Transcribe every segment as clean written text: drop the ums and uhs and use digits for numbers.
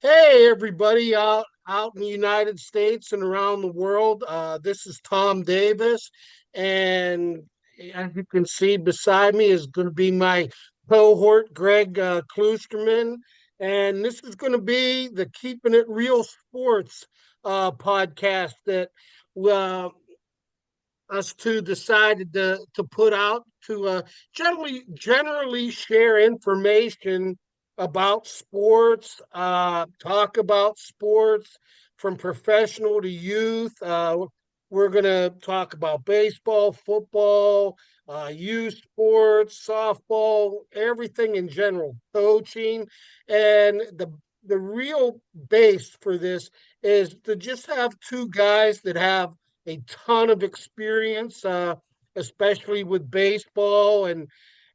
Hey everybody out in the United States and around the world. This is Tom Davis, and as you can see beside me is going to be my cohort Greg Kloosterman, and this is going to be the Keeping It Real Sports podcast that uh, us two decided to put out to generally share information about sports, talk about sports from professional to youth. We're going to talk about baseball, football, youth sports, softball, everything in general, coaching, and the real base for this is to just have two guys that have a ton of experience, especially with baseball and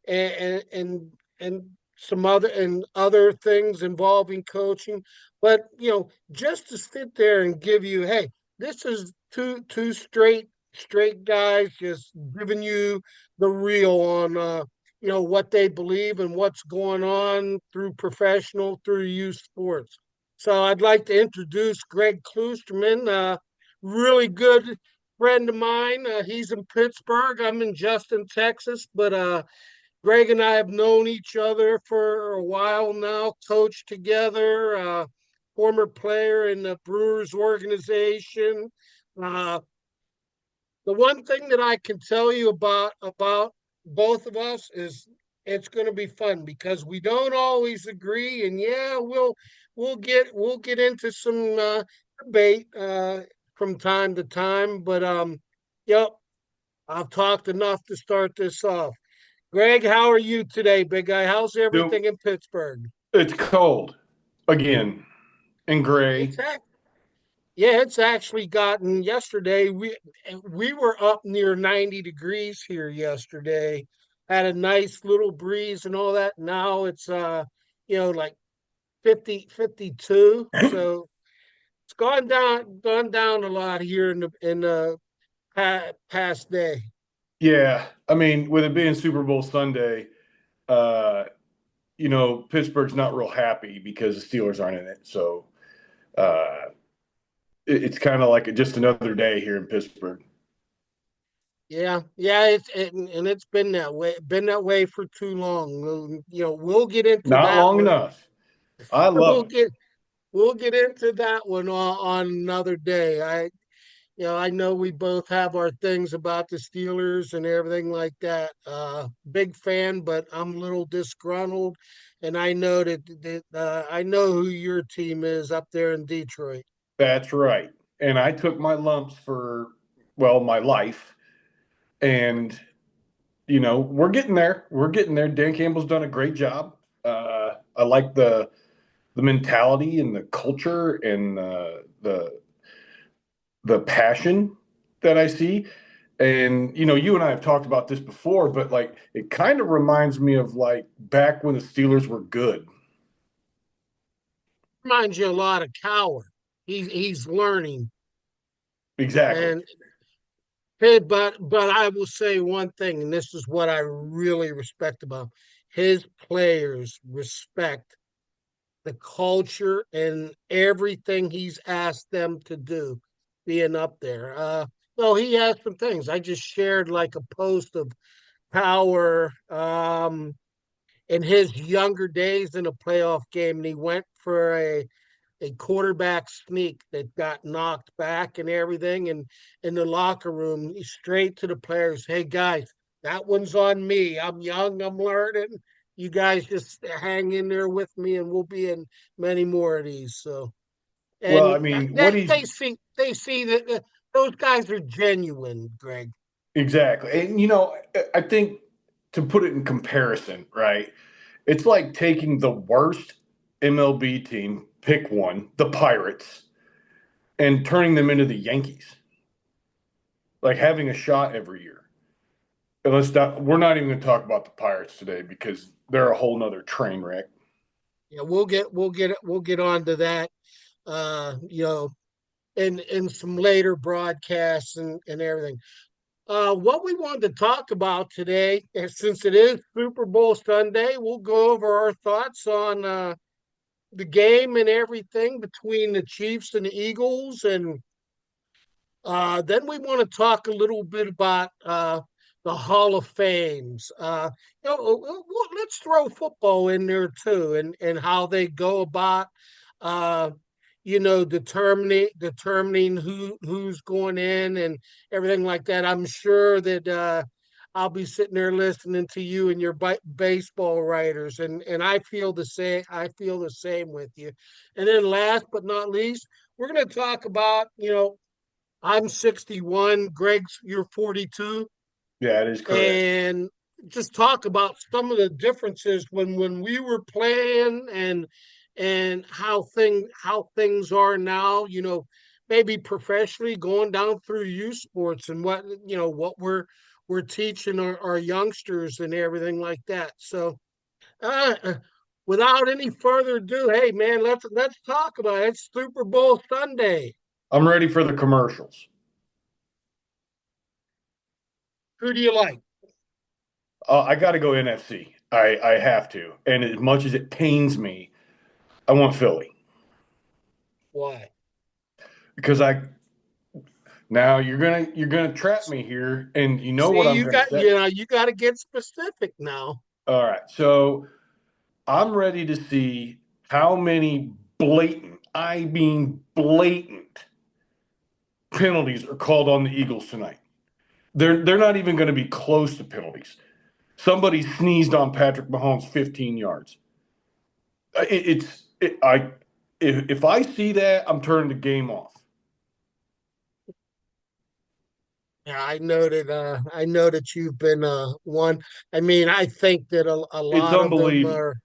and and some other things involving coaching. But just to sit there and give you, hey, this is two straight guys just giving you the real on what they believe and what's going on through professional through youth sports. So I'd like to introduce Greg Kloosterman, really good friend of mine. He's in Pittsburgh. I'm in Justin, Texas. But Greg and I have known each other for a while now, coached together, former player in the Brewers organization. Uh, the one thing that I can tell you about both of us is it's going to be fun because we don't always agree, and yeah, we'll get into some debate from time to time. But yep, I've talked enough to start this off. Greg, how are you today, big guy? How's Dude, everything in Pittsburgh? it's cold again and It's gray. act Yeah, it's actually gotten yesterday. We were up near 90 degrees here yesterday. Had a nice little breeze and all that. Now it's like 50, 52. So it's gone down a lot here in the past day. Yeah, I mean, with it being Super Bowl Sunday, uh, Pittsburgh's not real happy because the Steelers aren't in it. So uh, it's kind of like just another day here in Pittsburgh. Yeah, yeah, and it's been that way for too long. We'll get into Not that long one. enough. I We'll love it. get we'll get into that one on another day. I know we both have our things about the Steelers and everything like that. Big fan, but I'm a little disgruntled, and I know that I know who your team is up there in Detroit. That's right. And I took my lumps for, well, my life. And, we're getting there. We're getting there. Dan Campbell's done a great job. I like the mentality and the culture and the passion that I see. And you and I have talked about this before, but like it kind of reminds me of like back when the Steelers were good. Reminds you a lot of Coward. He's learning, Exactly. and hey, but I will say one thing, and this is what I really respect about his players respect the culture and everything he's asked them to do being up there. No, he has some things. I just shared like a post of Power in his younger days in a playoff game, and he went for a quarterback sneak that got knocked back and everything. And in the locker room, straight to the players, hey guys, that one's on me. I'm young, I'm learning. You guys just hang in there with me, and we'll be in many more of these. So, Well, I and mean, they, what he's they see that those guys are genuine, Greg. exactly. And I think to put it in comparison, right? It's like taking the worst MLB team, pick one, the Pirates, and turning them into the Yankees. Like having a shot every year. And we're not even going to talk about the Pirates today because they're a whole nother train wreck. Yeah, we'll get on to that. In some later broadcasts and everything. What we wanted to talk about today, and since it is Super Bowl Sunday, we'll go over our thoughts on the game and everything between the Chiefs and the Eagles, and then we want to talk a little bit about the Hall of Fames. Let's throw football in there too, and how they go about, uh, determining who's going in and everything like that. I'm sure that I'll be sitting there listening to you and your baseball writers, and I feel the same. I feel the same with you. And then last but not least, we're going to talk about I'm 61, Greg's you're 42, Yeah, it is correct. and just talk about some of the differences when we were playing and how things are now, maybe professionally going down through youth sports and what we're teaching our youngsters and everything like that. So without any further ado, hey man, let's talk about it. It's Super Bowl Sunday. I'm ready for the commercials. Who do you like? I got to go NFC. I have to. And as much as it pains me, I want Philly Why? because I now you're gonna trap me here, and you know what See, I'm you gonna got say. you got to get specific now. All right, so I'm ready to see how many blatant, I mean blatant, penalties are called on the Eagles tonight. They're not even going to be close to penalties. Somebody sneezed on Patrick Mahomes 15 yards. I if I see that, I'm turning the game off. Yeah, I know that you've been one. I mean, I think that a It's lot of them unbelievable. are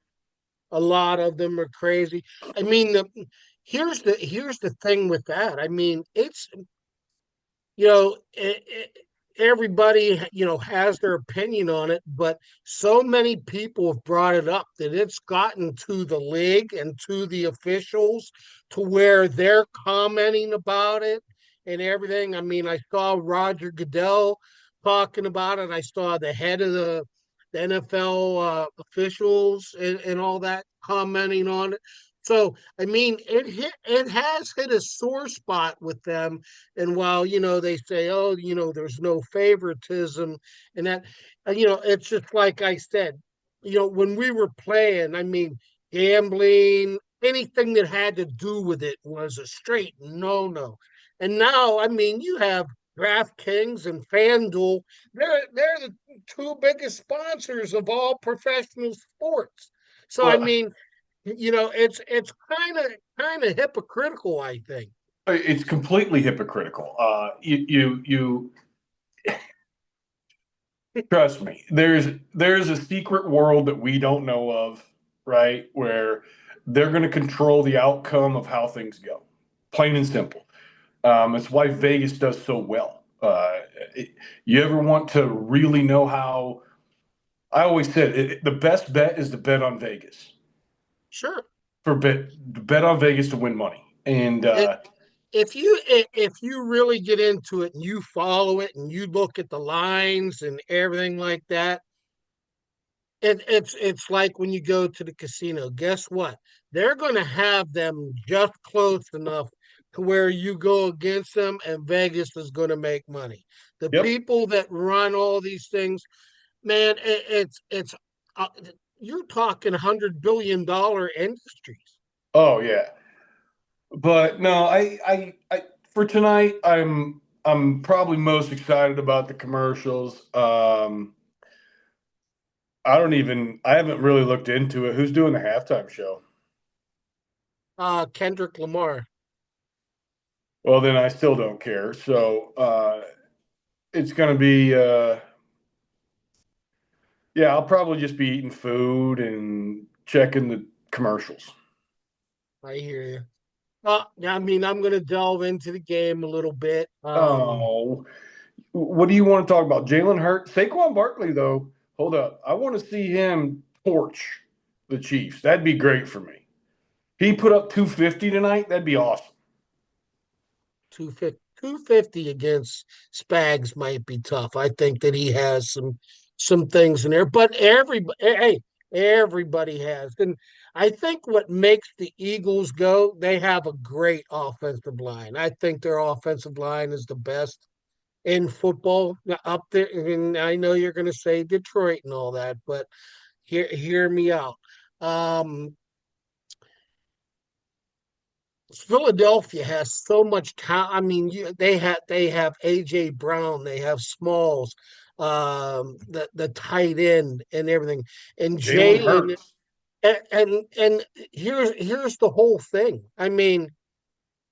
a lot of them are crazy. I mean, here's the thing with that. I mean, it's you know everybody has their opinion on it, but so many people have brought it up that it's gotten to the league and to the officials to where they're commenting about it and everything. I mean, I saw Roger Goodell talking about it. I saw the head of the NFL officials and all that commenting on it. So I mean, it has hit a sore spot with them. And while they say, oh, there's no favoritism, and that, it's just like I said, when we were playing, I mean, gambling, anything that had to do with it was a straight no no. And now, I mean, you have DraftKings and FanDuel. They're the two biggest sponsors of all professional sports. So I Well, mean, it's kind of hypocritical, I think. it's completely hypocritical. You trust me. There's a secret world that we don't know of, right? Where they're going to control the outcome of how things go, plain and simple. It's why Vegas does so well. You ever want to really know how? I always said the best bet is to bet on Vegas Sure. for bet on Vegas to win money. And It, if you really get into it and you follow it and you look at the lines and everything like that, it's like when you go to the casino. Guess what? They're going to have them just close enough to where you go against them, and Vegas is going to make money. The yep. people that run all these things, man, it's uh, you're talking $100 billion industries. Oh yeah. But no, I for tonight, I'm probably most excited about the commercials. I haven't really looked into it. Who's doing the halftime show? Kendrick Lamar. Well, then I still don't care. So it's going to be, yeah, I'll probably just be eating food and checking the commercials. I hear you. I mean, I'm going to delve into the game a little bit. Oh, what do you want to talk about? Jalen Hurts, Saquon Barkley, though. Hold up, I want to see him torch the Chiefs. That'd be great for me. He put up 250 tonight. That'd be awesome. 250 against Spags might be tough. I think that he has some things in there, but everybody, hey, Everybody has. And I think what makes the Eagles go, they have a great offensive line. I think their offensive line is the best in football up there. And I know you're going to say Detroit and all that, but hear me out. Um, Philadelphia has so much talent. I mean, they have AJ Brown, they have Smalls, the tight end and everything, and Jalen Jalen. Hurts. And here's the whole thing. I mean,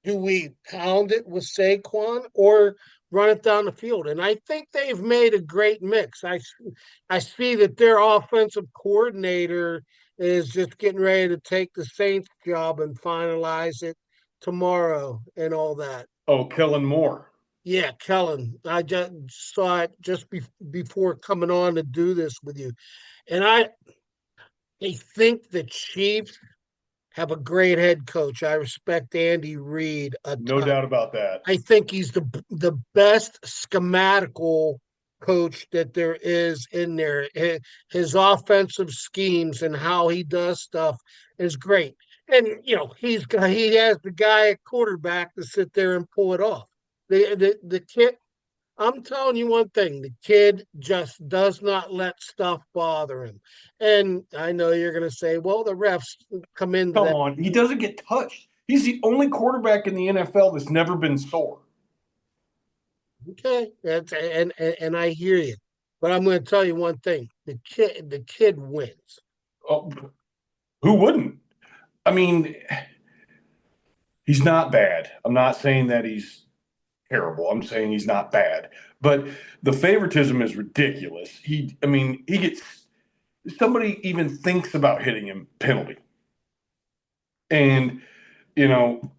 do we pound it with Saquon or run it down the field? And I think they've made a great mix. I see that their offensive coordinator is just getting ready to take the Saints job and finalize it tomorrow and all that. Oh, Kellen Moore. Yeah, Kellen, I just saw it before coming on to do this with you. And I think the Chiefs have a great head coach. I respect Andy Reid a No ton. doubt about that. I think he's the best schematical coach that there is in there. His offensive schemes and how he does stuff is great. And he has the guy at quarterback to sit there and pull it off. The kid, I'm telling you one thing, the kid just does not let stuff bother him. And I know you're going to say, well, the refs come into Come that. on. He doesn't get touched. He's the only quarterback in the NFL that's never been sore. Okay, and I hear you, but I'm going to tell you one thing: the kid wins. Oh, who wouldn't? I mean, he's not bad. I'm not saying that he's terrible. I'm saying he's not bad. But the favoritism is ridiculous. I mean, he gets somebody even thinks about hitting him penalty. And, you know,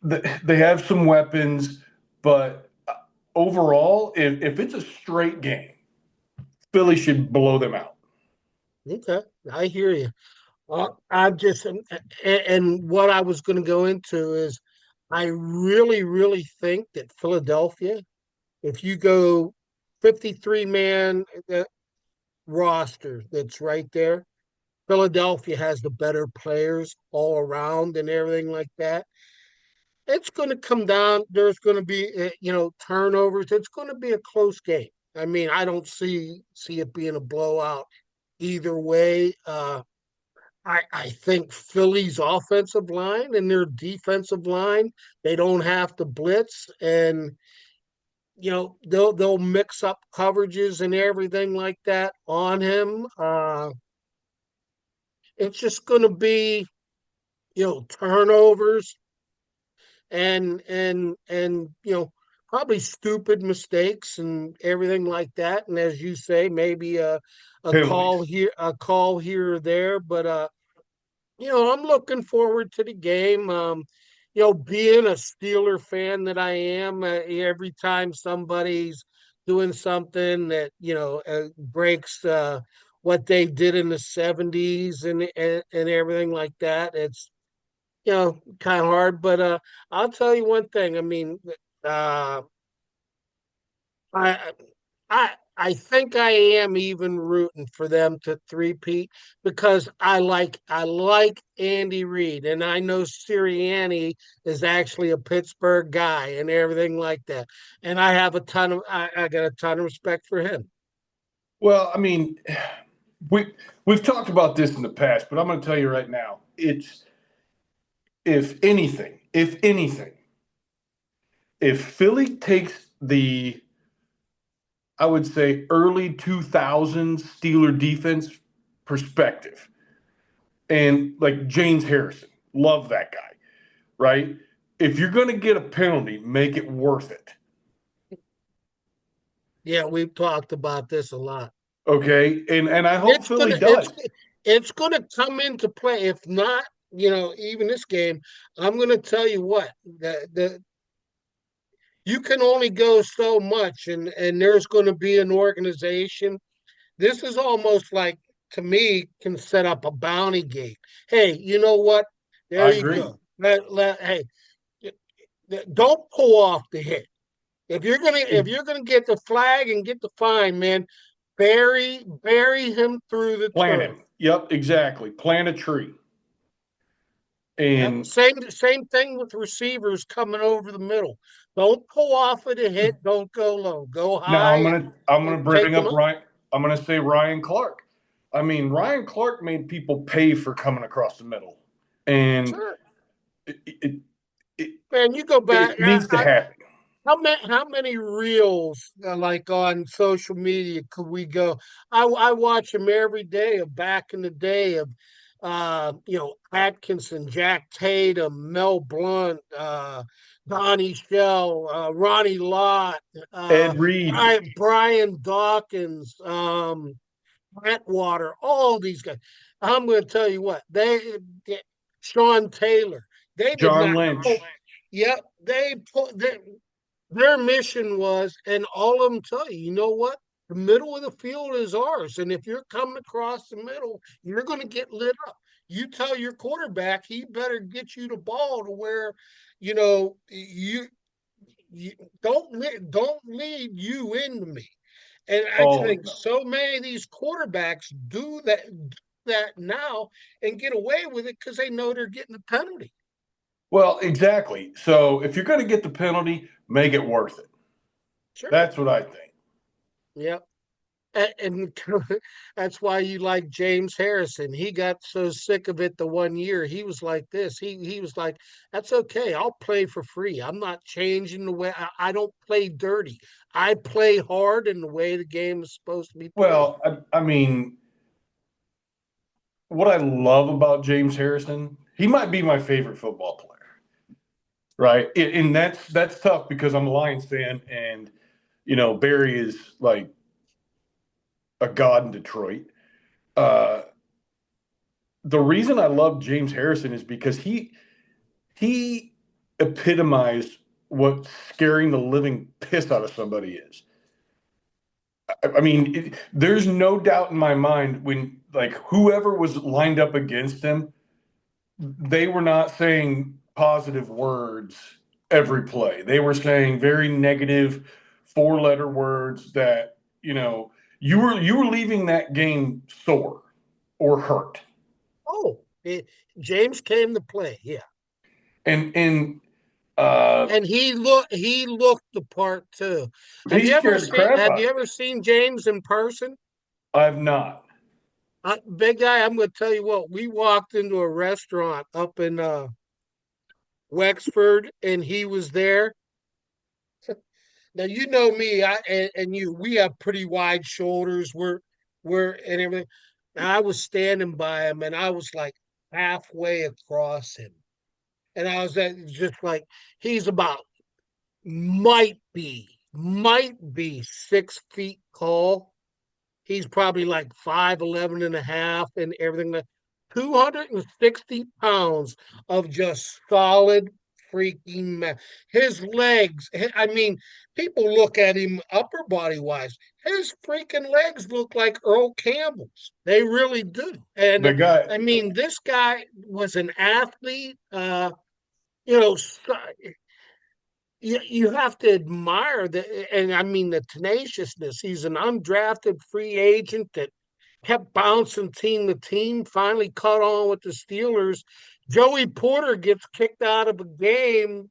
they have some weapons, but overall, if it's a straight game, Philly should blow them out. Okay, I hear you. I'm just and what I was going to go into is I really, really think that Philadelphia, if you go 53 man roster that's right there, Philadelphia has the better players all around and everything like that. It's going to come down. There's going to be turnovers. It's going to be a close game. I mean, I don't see it being a blowout either way. I think Philly's offensive line and their defensive line, they don't have to blitz, and they'll mix up coverages and everything like that on him. It's just going to be turnovers and probably stupid mistakes and everything like that. And as you say, maybe a call Penalties. here, or there. But I'm looking forward to the game. Being a Steeler fan that I am, every time somebody's doing something that breaks what they did in the '70s and everything like that, it's kind of hard. But I'll tell you one thing. I mean, uh, I I think I am even rooting for them to three-peat because I like Andy Reid, and I know Sirianni is actually a Pittsburgh guy and everything like that. And I got a ton of respect for him. Well, I mean, we we've talked about this in the past, but I'm going to tell you right now, it's if anything, if Philly takes the I would say early 2000s Steeler defense perspective, and like James Harrison, love that guy, right? If you're going to get a penalty, make it worth it. Yeah, we've talked about this a lot. Okay, and I hope It's Philly gonna it's does. it's gonna come into play. If not, even this game, I'm gonna tell you what, the you can only go so much, and there's going to be an organization. This is almost like, to me, can set up a bounty gate. Hey, you know what? There I you agree. go. Hey, don't pull off the hit. If you're gonna get the flag and get the fine, man, bury him through the Plant turf. him. Yep, exactly. Plant a tree. Yep. And Same thing with receivers coming over the middle. Don't pull off of the hit. Don't go low. Go now high I'm and gonna take bring them up up. Ryan. I'm gonna say Ryan Clark. I mean, Ryan Clark made people pay for coming across the middle, and Sure, it it, it, man. You go back. it needs to happen. How many reels like on social media could we go? I watch them every day of back in the day of Atkinson, Jack Tatum, Mel Blunt, Donnie Shell, Ronnie Lott, uh Ed Reed, Brian Dawkins, Atwater, all these guys. I'm going to tell you what Sean Taylor. They did John not. Lynch, Yep, they put their mission was, and all of them tell you, you know what? The middle of the field is ours. And if you're coming across the middle, you're going to get lit up. You tell your quarterback he better get you the ball to where, you don't lead you into me. And I oh, think so many of these quarterbacks do that now and get away with it because they know they're getting a penalty. well, exactly. So if you're going to get the penalty, make it worth it. Sure. That's what I think. Yep. And that's why you like James Harrison. He got so sick of it the one year. He was like this. He was like, "That's okay. I'll play for free. I'm not changing the way. I don't play dirty. I play hard in the way the game is supposed to be played." Well, I mean, what I love about James Harrison, he might be my favorite football player, right? And that's tough because I'm a Lions fan, and Barry is like a god in Detroit. Uh, the reason I love James Harrison is because he epitomized what scaring the living piss out of somebody is. I mean, there's no doubt in my mind when like whoever was lined up against him, they were not saying positive words every play. They were saying very negative four-letter words that, you were leaving that game sore or hurt. Oh, James came to play. Yeah, And uh and he looked the part too. Have he you ever scared the seen crap Have out you of ever me. seen James in person? I've not. Big guy, I'm going to tell you what. We walked into a restaurant up in Wexford, and he was there. Now you know me, and you. We have pretty wide shoulders. We're and everything. And I was standing by him, and I was like halfway across him, and I was just like he's about might be 6 feet tall. He's probably like 5'11" and a half and everything. 260 pounds of just solid freaking man. His legs, I mean, people look at him upper body wise. His freaking legs look like Earl Campbell's. They really do. And The guy, I mean, this guy was an athlete. You know, you have to admire and I mean the tenaciousness. He's an undrafted free agent that kept bouncing team to team, finally caught on with the Steelers. Joey Porter gets kicked out of a game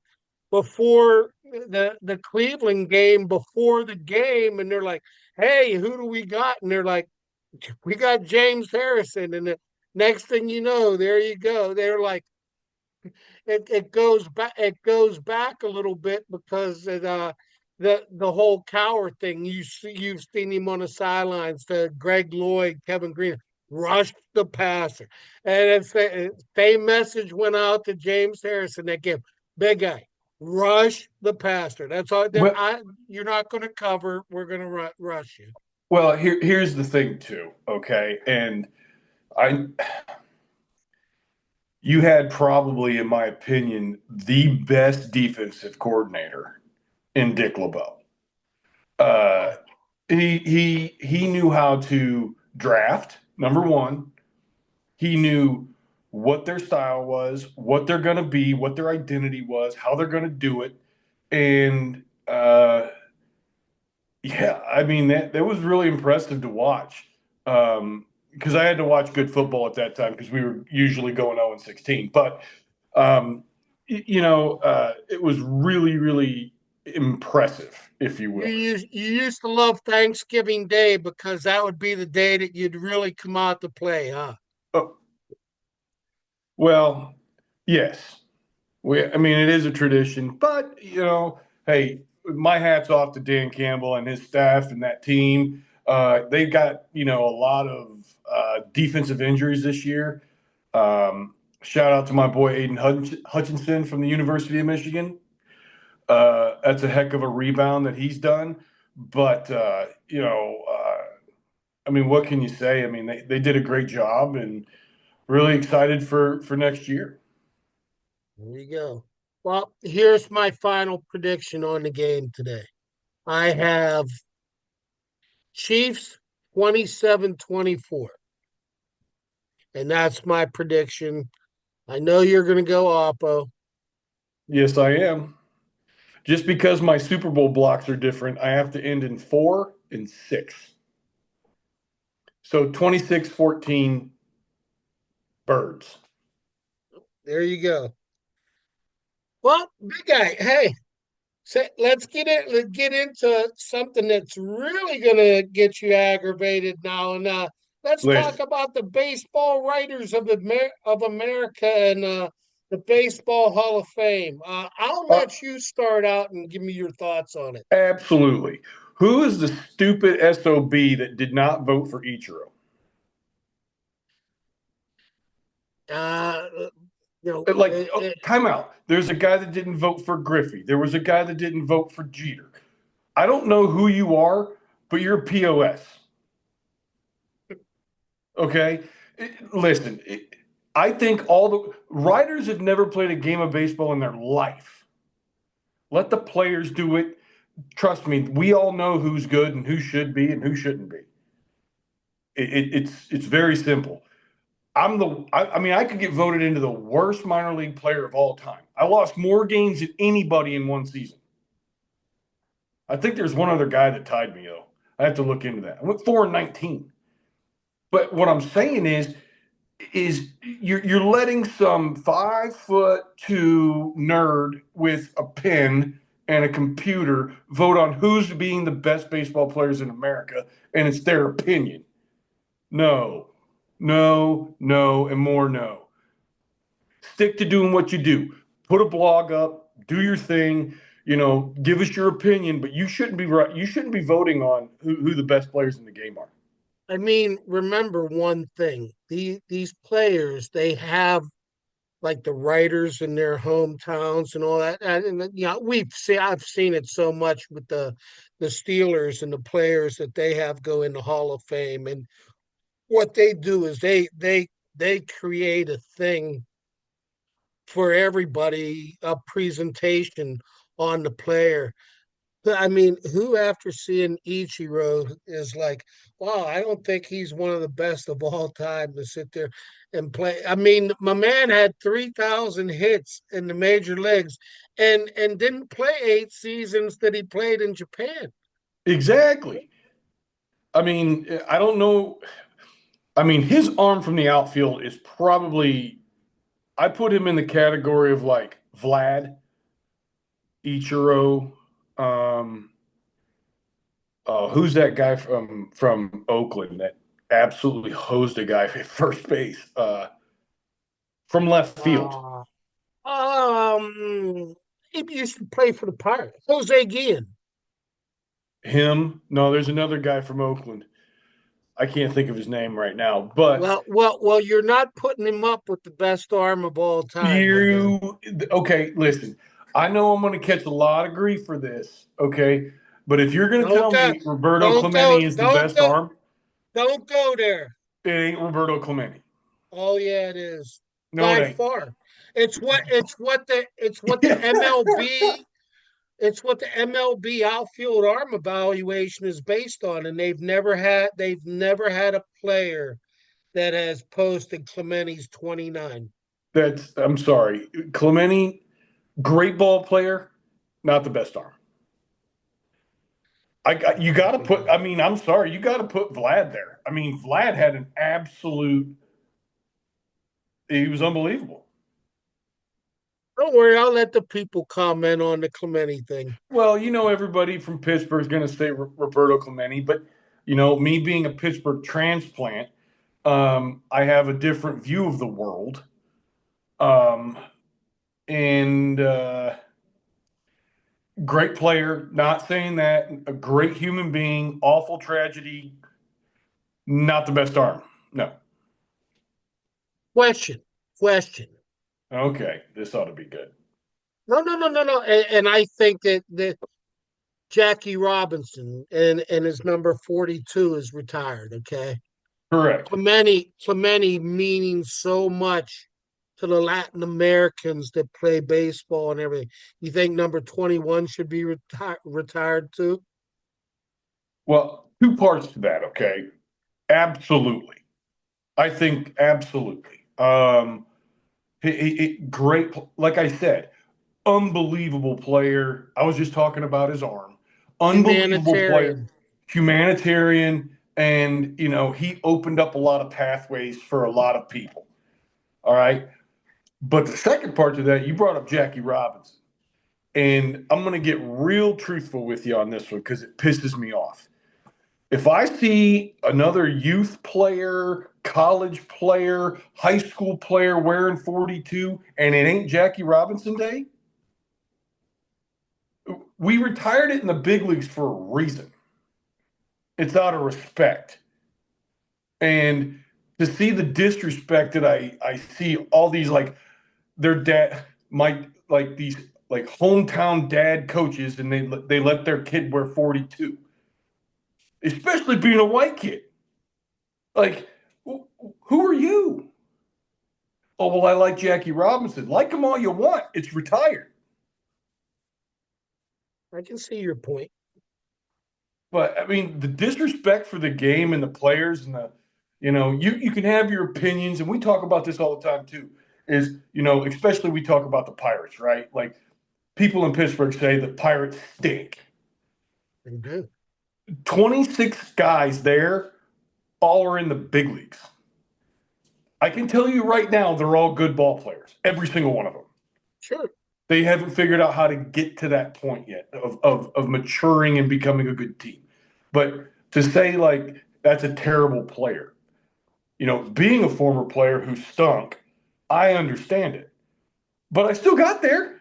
before the Cleveland game, before the game, and they're like, "Hey, who do we got?" And they're like, "We got James Harrison." And the next thing you know, there you go. They're like, it goes back a little bit because the whole Coward thing. You've seen him on the sidelines. The Greg Lloyd, Kevin Green rushed the passer, and it's the same message went out to James Harrison that game. Big guy, rush the passer. That's all. well, You're not going to cover. We're going to rush you. here's the thing too, okay? And I you had probably, in my opinion, the best defensive coordinator in Dick LeBeau. Uh, he knew how to draft. Number one, he knew what their style was, what they're going to be, what their identity was, how they're going to do it, and Yeah, I mean that was really impressive to watch. Because I had to watch good football at that time because we were usually going 0 and 16. But um, it was really, really impressive, if you will. You used to love Thanksgiving Day because that would be the day that you'd really come out to play, huh? Oh, well, yes. I mean, it is a tradition, but hey, my hat's off to Dan Campbell and his staff and that team. They've got a lot of defensive injuries this year. Shout out to my boy Aiden Hutchinson from the University of Michigan. That's a heck of a rebound that he's done. But I mean, what can you say? I mean, they did a great job, and really excited for next year. There you go. Well, here's my final prediction on the game today. I have Chiefs 27-24, and that's my prediction. I know you're going to go Oppo. Yes, I am. Just because my Super Bowl blocks are different, I have to end in 4 and 6. So 26-14 birds. There you go. Well, big guy, hey, so let's get into something that's really gonna get you aggravated now, and let's talk Listen, about the baseball writers of America and the Baseball Hall of Fame. I'll uh, let you start out and give me your thoughts on it. absolutely. Who is the stupid SOB that did not vote for Ichiro? Uh, you know, Like, time out. There's a guy that didn't vote for Griffey. There was a guy that didn't vote for Jeter. I don't know who you are, but you're a POS. Okay? Listen, I think all the writers have never played a game of baseball in their life. Let the players do it. Trust me, we all know who's good and who should be and who shouldn't be. It's very simple. I mean, I could get voted into the worst minor league player of all time. I lost more games than anybody in one season. I think there's one other guy that tied me though. I have to look into that. I went 4-19. But what I'm saying is you're letting some 5'2" nerd with a pen and a computer vote on who's being the best baseball players in America, and it's their opinion. No, no, no, and more no. Stick to doing what you do. Put a blog up, do your thing, give us your opinion, but you shouldn't be right. You shouldn't be voting on who the best players in the game are. I mean, remember one thing: these players, they have like the writers in their hometowns and all that. And I've seen it so much with the Steelers and the players that they have go in the Hall of Fame. And what they do is they create a thing for everybody, a presentation on the player. I mean, who after seeing Ichiro is like, wow, I don't think he's one of the best of all time to sit there and play. I mean, my man had 3,000 hits in the major leagues and didn't play 8 seasons that he played in Japan. Exactly. I mean, I don't know. I mean, his arm from the outfield is probably, I put him in the category of like Vlad, Ichiro. Um, who's that guy from Oakland that absolutely hosed a guy at first base from left field? Uh, he used to play for the Pirates. Jose Guillen. Him? No, there's another guy from Oakland. I can't think of his name right now, but Well, you're not putting him up with the best arm of all time, my man. you okay? Listen, I know I'm going to catch a lot of grief for this, okay? But if you're going to Don't tell go, me Roberto don't go, Clemente is the don't best go, arm, don't go there. it ain't Roberto Clemente. Oh yeah, it is No, it by ain't. far. It's what the MLB it's what the MLB outfield arm evaluation is based on, and they've never had a player that has posted Clemente's 29. That's I'm sorry, Clemente, great ball player, not the best arm. You got to put. I mean, I'm sorry, you got to put Vlad there. I mean, Vlad had an absolute. He was unbelievable. Don't worry, I'll let the people comment on the Clemente thing. Well, everybody from Pittsburgh is going to say Roberto Clemente, but me being a Pittsburgh transplant, I have a different view of the world. Um, and great player, not saying that. A great human being, awful tragedy, not the best arm. No. Question, question. Okay, this ought to be good. No, no, no, no, no. And I think that Jackie Robinson and his number 42 is retired. Okay, Correct. Clemente meaning so much to the Latin Americans that play baseball and everything. You think number 21 should be retired too? Well, two parts to that, okay? Absolutely. I think absolutely. Great, like I said, unbelievable player. I was just talking about his arm. Unbelievable player, Humanitarian. humanitarian, and he opened up a lot of pathways for a lot of people. All right. But the second part to that, you brought up Jackie Robinson. And I'm going to get real truthful with you on this one because it pisses me off. If I see another youth player, college player, high school player wearing 42 and it ain't Jackie Robinson Day, we retired it in the big leagues for a reason. It's out of respect. And to see the disrespect that I see all these like their dad, like these like hometown dad coaches, and they let their kid wear 42, especially being a white kid. Like, who are you? Oh, well, I like Jackie Robinson. Like him all you want. It's retired. I can see your point. But I mean, the disrespect for the game and the players and you can have your opinions, and we talk about this all the time too. Is especially we talk about the Pirates, right? Like people in Pittsburgh say the Pirates stink. They do. 26 guys there, all are in the big leagues. I can tell you right now, they're all good ball players, every single one of them. Sure. They haven't figured out how to get to that point yet of maturing and becoming a good team. But to say like that's a terrible player, being a former player who stunk, I understand it. But I still got there.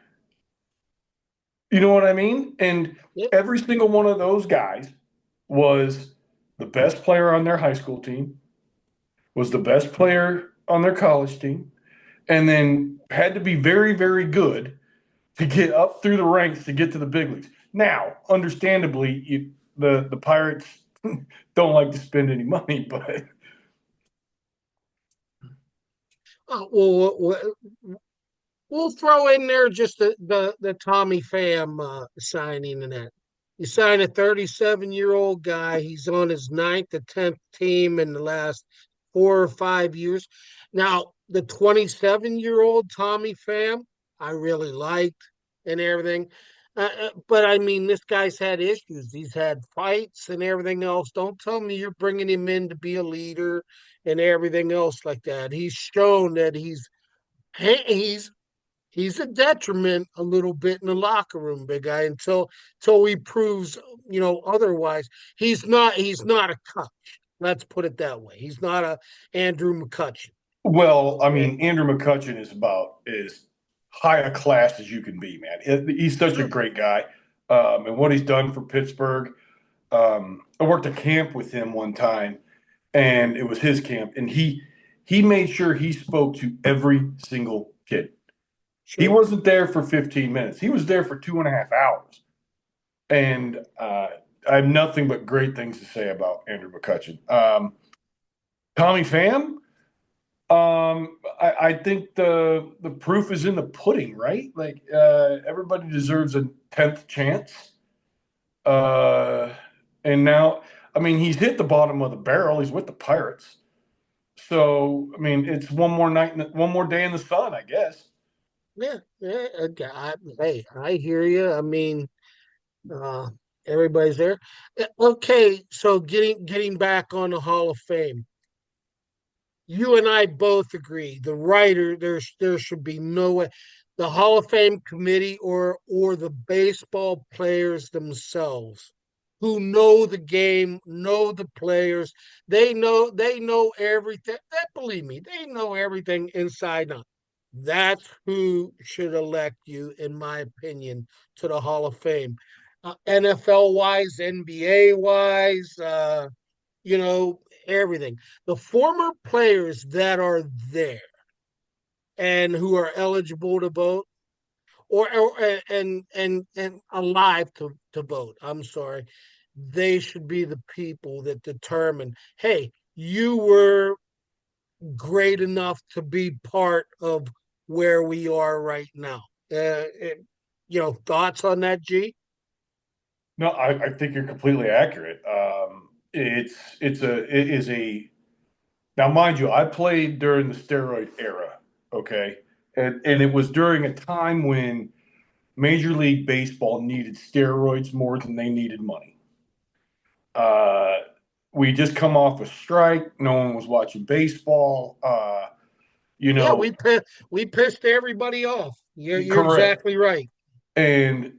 You know what I mean? And Yep. every single one of those guys was the best player on their high school team, was the best player on their college team, and then had to be very, very good to get up through the ranks to get to the big leagues. Now, understandably, the Pirates don't like to spend any money, but Well, we'll throw in there just the Tommy Pham signing and that. You sign a 37-year-old guy. He's on his ninth or 10th team in the last 4 or 5 years. Now, the 27-year-old Tommy Pham, I really liked and everything. But I mean, this guy's had issues. He's had fights and everything else. Don't tell me you're bringing him in to be a leader and everything else like that. He's shown that he's he's a detriment a little bit in the locker room, big guy, until he proves otherwise. He's not a coach. Let's put it that way. He's not a Andrew McCutcheon. well, I Okay, mean, Andrew McCutcheon is about as high a class as you can be, man. He's such a sure. great guy, and what he's done for Pittsburgh. I worked a camp with him one time, and it was his camp, and he made sure he spoke to every single kid. He Sure. wasn't there for 15 minutes. He was there for 2.5 hours. And I have nothing but great things to say about Andrew McCutcheon. Tommy Pham, I think the proof is in the pudding, right? Like everybody deserves a 10th chance. Uh, and now, I mean, he's hit the bottom of the barrel. He's with the Pirates. So, I mean, it's one more night, one more day in the sun, I guess. Yeah, yeah. Okay. Hey, I hear you. I mean, uh, Everybody's there. Okay, so getting back on the Hall of Fame. You and I both agree. The writer, there should be no way. The Hall of Fame committee or the baseball players themselves who know the game, know the players, they know everything. That believe me, they know everything inside out. That's who should elect you, in my opinion, to the Hall of Fame. NFL wise, NBA wise, you know, everything. The former players that are there and who are eligible to vote or and alive to vote, I'm sorry, they should be the people that determine, hey, you were great enough to be part of where we are right now. It, thoughts on that, G? No, I think you're completely accurate. It is a now, mind you, I played during the steroid era, okay, and it was during a time when Major League Baseball needed steroids more than they needed money. Uh, we just come off a strike. No one was watching baseball. You Yeah, know, we pissed everybody off. You're correct. exactly right. And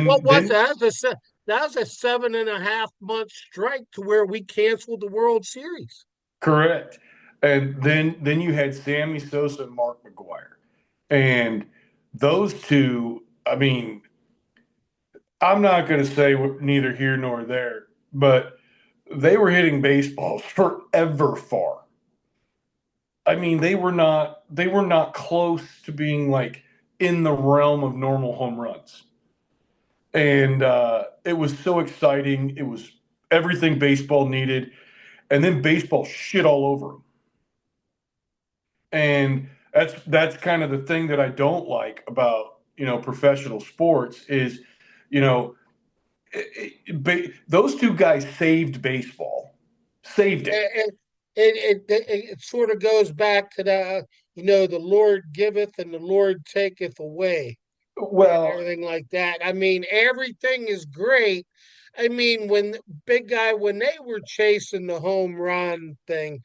What was then that? That was a 7.5 month strike to where we canceled the World Series. correct. And then you had Sammy Sosa and Mark McGuire. And those two, I mean, I'm not going to say neither here nor there, but they were hitting baseballs forever far. I mean, they were not close to being like in the realm of normal home runs. And it was so exciting. It was everything baseball needed. And then baseball shit all over them. And that's kind of the thing that I don't like about professional sports is you know those two guys saved baseball, saved it. And it sort of goes back to the Lord giveth and the Lord taketh away, and Well, everything like that. I mean, everything is great. I mean, when big guy when they were chasing the home run thing,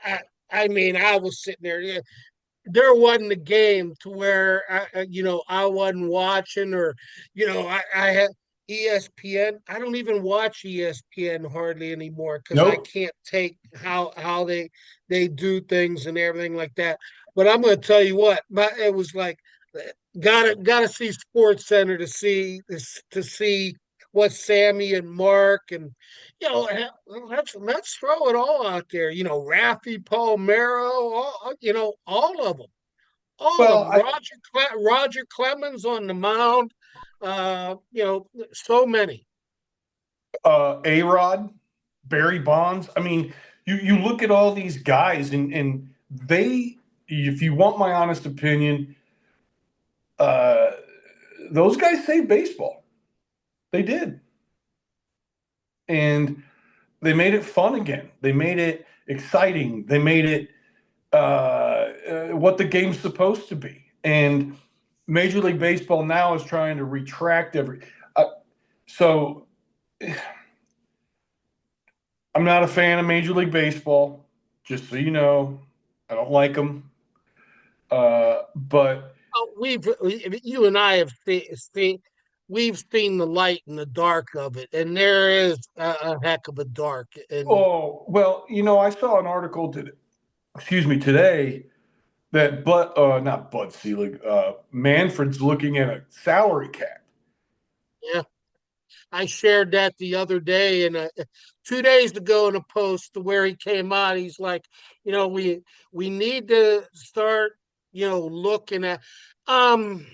I I mean, I was sitting there. Yeah, there wasn't a game to where I wasn't watching, or I had ESPN. I don't even watch ESPN hardly anymore because I nope. can't take how they do things and everything like that. But I'm going to tell you what, it was like gotta see Sports Center to see what Sammy and Mark and let's throw it all out there. Raffy Palmero, all of them, all of Well, them. Roger Clemens on the mound. So many. A Rod, Barry Bonds. I mean, you look at all these guys, and they, if you want my honest opinion, uh, those guys saved baseball. They did, and they made it fun again. They made it exciting. They made it what the game's supposed to be. And Major League Baseball now is trying to retract every. Uh, so I'm not a fan of Major League Baseball, just so you know. I don't like them. But You and I have we've seen the light and the dark of it, and there is a heck of a dark. And oh well, I saw an article today that not Bud Selig, Manfred's looking at a salary cap. yeah, I shared that the other day, and 2 days ago in a post to where he came out. He's like, we need to start, looking at. Um,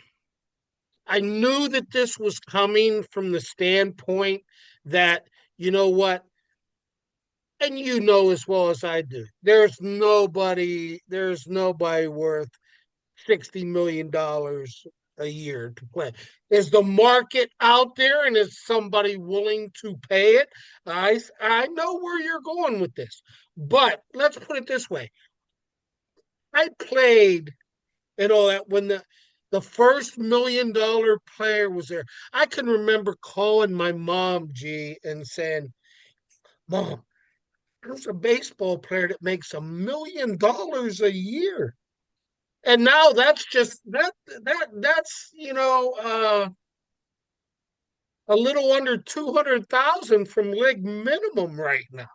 I knew that this was coming from the standpoint that what, and as well as I do, there's nobody worth $60 million a year to play. Is the market out there, and is somebody willing to pay it? I know where you're going with this, but let's put it this way: I played and all that The first $1 million player was there. I can remember calling my mom, G, and saying, Mom, there's a baseball player that makes $1 million a year. And now that's just that's a little under 200,000 from league minimum right now.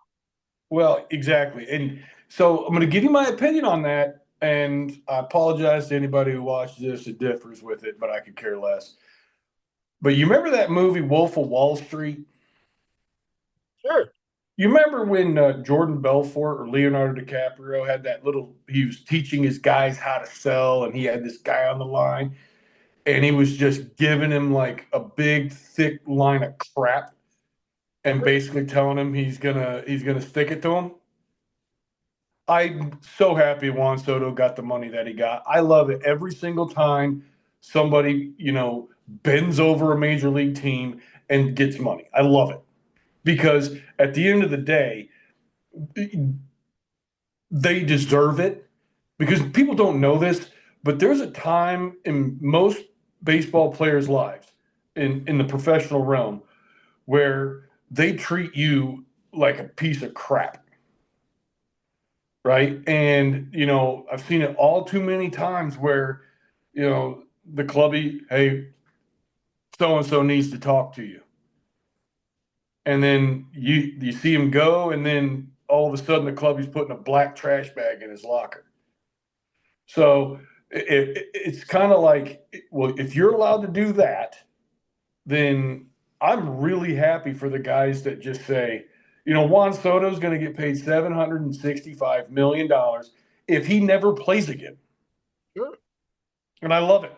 Well, exactly. And so I'm going to give you my opinion on that. And I apologize to anybody who watches this that differs with it, but I could care less. But you remember that movie Wolf of Wall Street? Sure. You remember when Jordan Belfort or Leonardo DiCaprio had that little, he was teaching his guys how to sell, and he had this guy on the line, and he was just giving him like a big, thick line of crap and Sure. basically telling him he's gonna stick it to him. I'm so happy Juan Soto got the money that he got. I love it every single time somebody, bends over a major league team and gets money. I love it because at the end of the day, they deserve it because people don't know this, but there's a time in most baseball players' lives in the professional realm where they treat you like a piece of crap, right? And I've seen it all too many times where the clubby, hey, so and so needs to talk to you, and then you see him go, and then all of a sudden the clubby's putting a black trash bag in his locker. So it's kind of like, well, if you're allowed to do that, then I'm really happy for the guys that just say, Juan Soto's going to get paid $765 million if he never plays again. Sure. And I love it.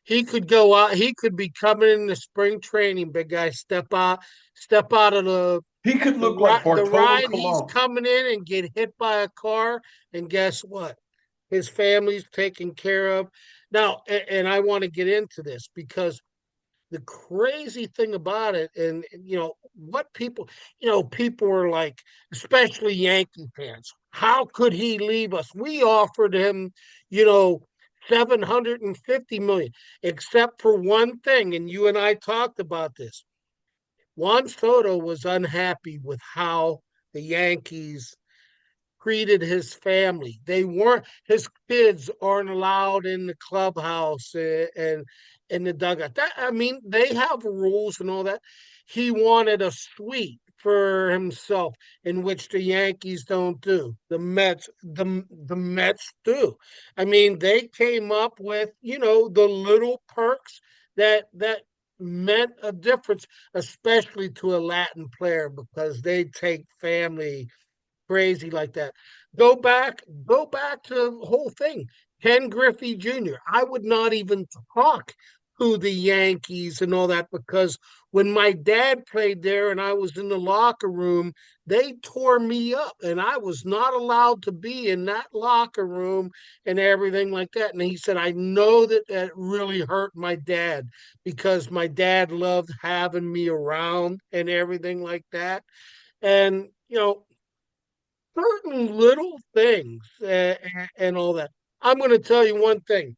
He could go out, he could be coming in the spring training, big guy, step out of He could the look like the Bartolo ride he's Colon. coming in and get hit by a car, and guess what? His family's taken care of. Now, and I want to get into this because the crazy thing about it, and what people, people are like, especially Yankee fans, how could he leave us? We offered him, you know 750 million, except for one thing, and you and I talked about this. Juan Soto was unhappy with how the Yankees treated his family. They weren't His kids aren't allowed in the clubhouse, and in the dugout. I mean, they have rules and all that. He wanted a suite for himself, in which the Yankees don't do. The Mets do. I mean, they came up with, the little perks that meant a difference, especially to a Latin player, because they take family crazy like that. Go back to the whole thing. Ken Griffey Jr. I would not even talk to the Yankees and all that, because when my dad played there and I was in the locker room, they tore me up and I was not allowed to be in that locker room and everything like that. And he said, I know that that really hurt my dad, because my dad loved having me around and everything like that. And, certain little things, and all that. I'm going to tell you one thing.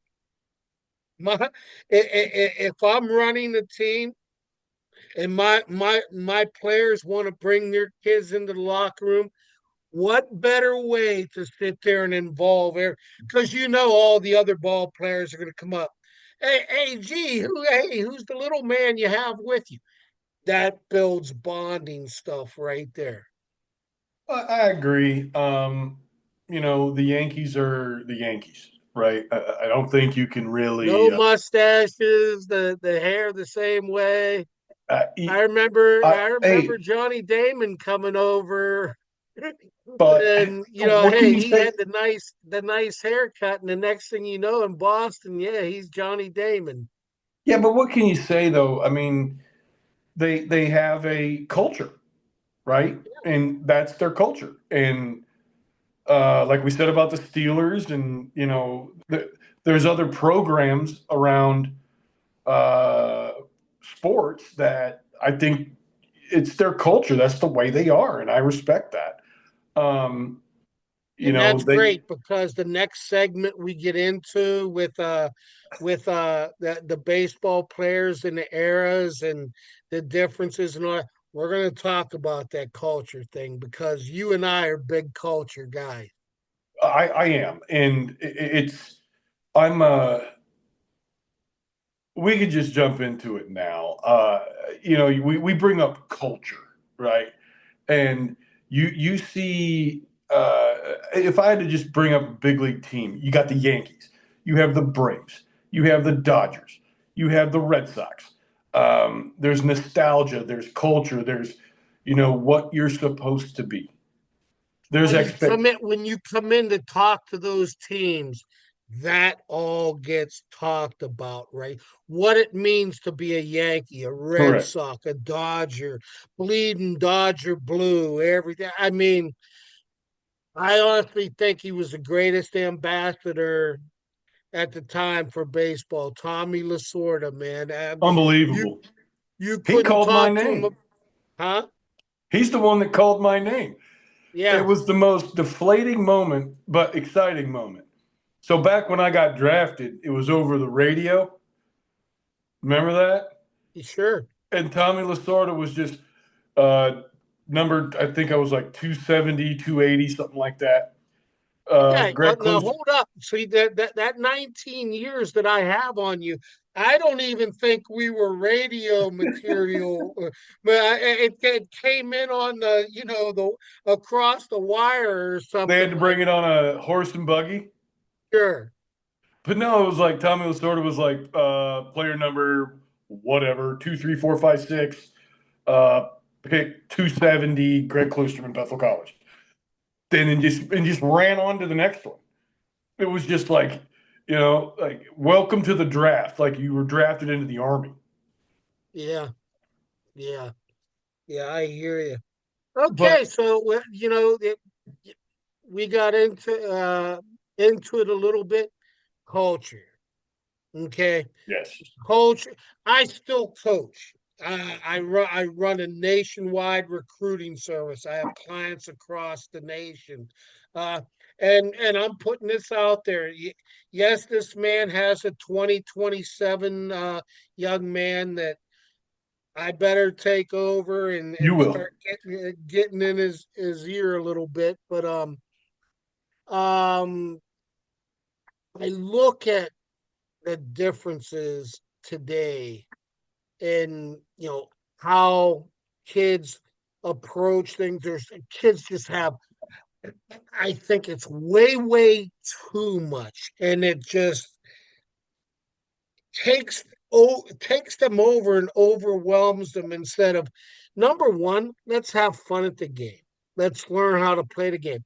If I'm running a team and my players want to bring their kids into the locker room, what better way to sit there and involve every, because all the other ball players are going to come up. Hey, gee, who's the little man you have with you? That builds bonding stuff right there. I agree. The Yankees are the Yankees, right? I don't think you can No really. mustaches, the hair the same way. Uh, I remember I, I hey, remember Johnny Damon coming over, but and what can hey, you he say? had the nice haircut, and the next thing you know, in Boston, yeah, he's Johnny Damon. Yeah, but what can you say though? I mean, they have a culture, right? And that's their culture. And like we said about the Steelers, and there's other programs around uh, sports that I think it's their culture. That's the way they are, and I respect that. Um, You And know, that's they great because the next segment we get into with the baseball players and the eras and the differences and all that, we're going to talk about that culture thing because you and I are big culture guys. I am, and it's I'm we could just jump into it now. You know, we bring up culture, right? And you see, if I had to just bring up a big league team, you got the Yankees, you have the Braves, you have the Dodgers, you have the Red Sox. There's nostalgia, there's culture, there's what you're supposed to be. There's expect. When you come in to talk to those teams, that all gets talked about, right? What it means to be a Yankee, a Red Correct. Sox, a Dodger, bleeding Dodger blue, everything. I mean, I honestly think he was the greatest ambassador at the time for baseball. Tommy Lasorda, man. You Unbelievable. you He couldn't called my talk to him, name. huh? He's the one that called my name. It Yeah, was the most deflating moment, but exciting moment. So back when I got drafted, it was over the radio. Remember that? sure. And Tommy Lasorda was just uh, numbered, I think I was like 270, 280, something like that. Yeah, Greg now Kloosterman. hold up. See that 19 years that I have on you, I don't even think we were radio material, but it came in on the across the wire or They had something to like bring it on a horse and buggy. sure. But no, it was like Tommy Lasorda was like player number whatever, 23456, uh, pick 270, Greg Kloosterman, Bethel College. Then and just ran on to the next one. It was just like welcome to the draft, like you were drafted into the army. Yeah, yeah, yeah. I hear you. But Okay, so we got into it a little bit. Culture. Okay, yes, coach. I still coach. I run a nationwide recruiting service. I have clients across the nation, uh, and I'm putting this out there. Yes, this man has a 2027 young man that I better take over and you will. start getting in his ear a little bit. But um, I look at the differences today in how kids approach things. There's kids just have, I think it's way too much, and it just takes them over and overwhelms them instead of number one, let's have fun at the game. Let's learn how to play the game.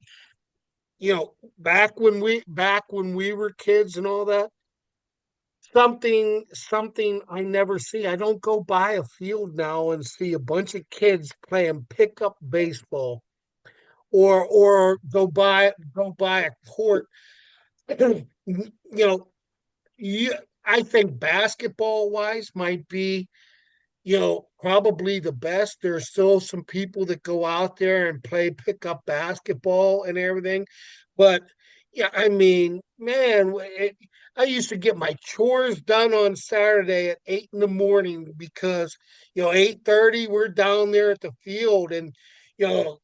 Back when we were kids and all that, something I never see. I don't go by a field now and see a bunch of kids playing pickup baseball or go by a court. you know, you, I think basketball wise might be probably the best. There's still some people that go out there and play pickup basketball and everything. But yeah, I mean, man, I used to get my chores done on Saturday at 8 in the morning because 8:30 we're down there at the field, and you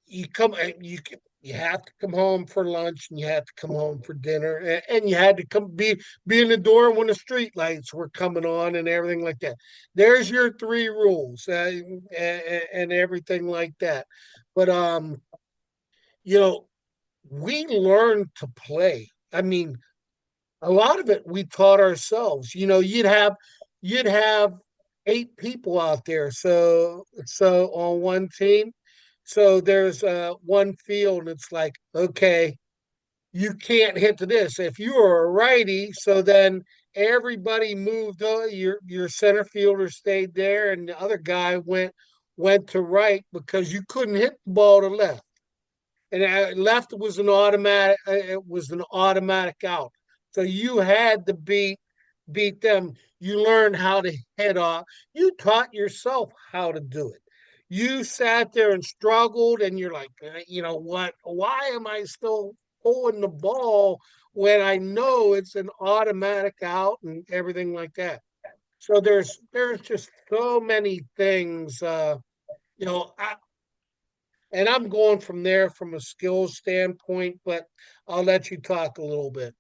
have to come home for lunch and you have to come home for dinner, and you had to be in the door when the street lights were coming on and everything like that. There's your three rules, and everything like that. But you know, we learned to play. I mean, a lot of it we taught ourselves. You'd have 8 people out there, so on one team. So there's one field, and it's like, okay, you can't hit to this. If you were a righty, so then everybody moved. Your center fielder stayed there, and the other guy went to right because you couldn't hit the ball to left, and left was an automatic. It was an automatic out. So you had to beat them. You learned how to head off. You taught yourself how to do it. You sat there and struggled, and you're like, you know what? Why am I still pulling the ball when I know it's an automatic out and everything like that. So there's just so many things, you know, and I'm going from there from a skills standpoint, but I'll let you talk a little bit.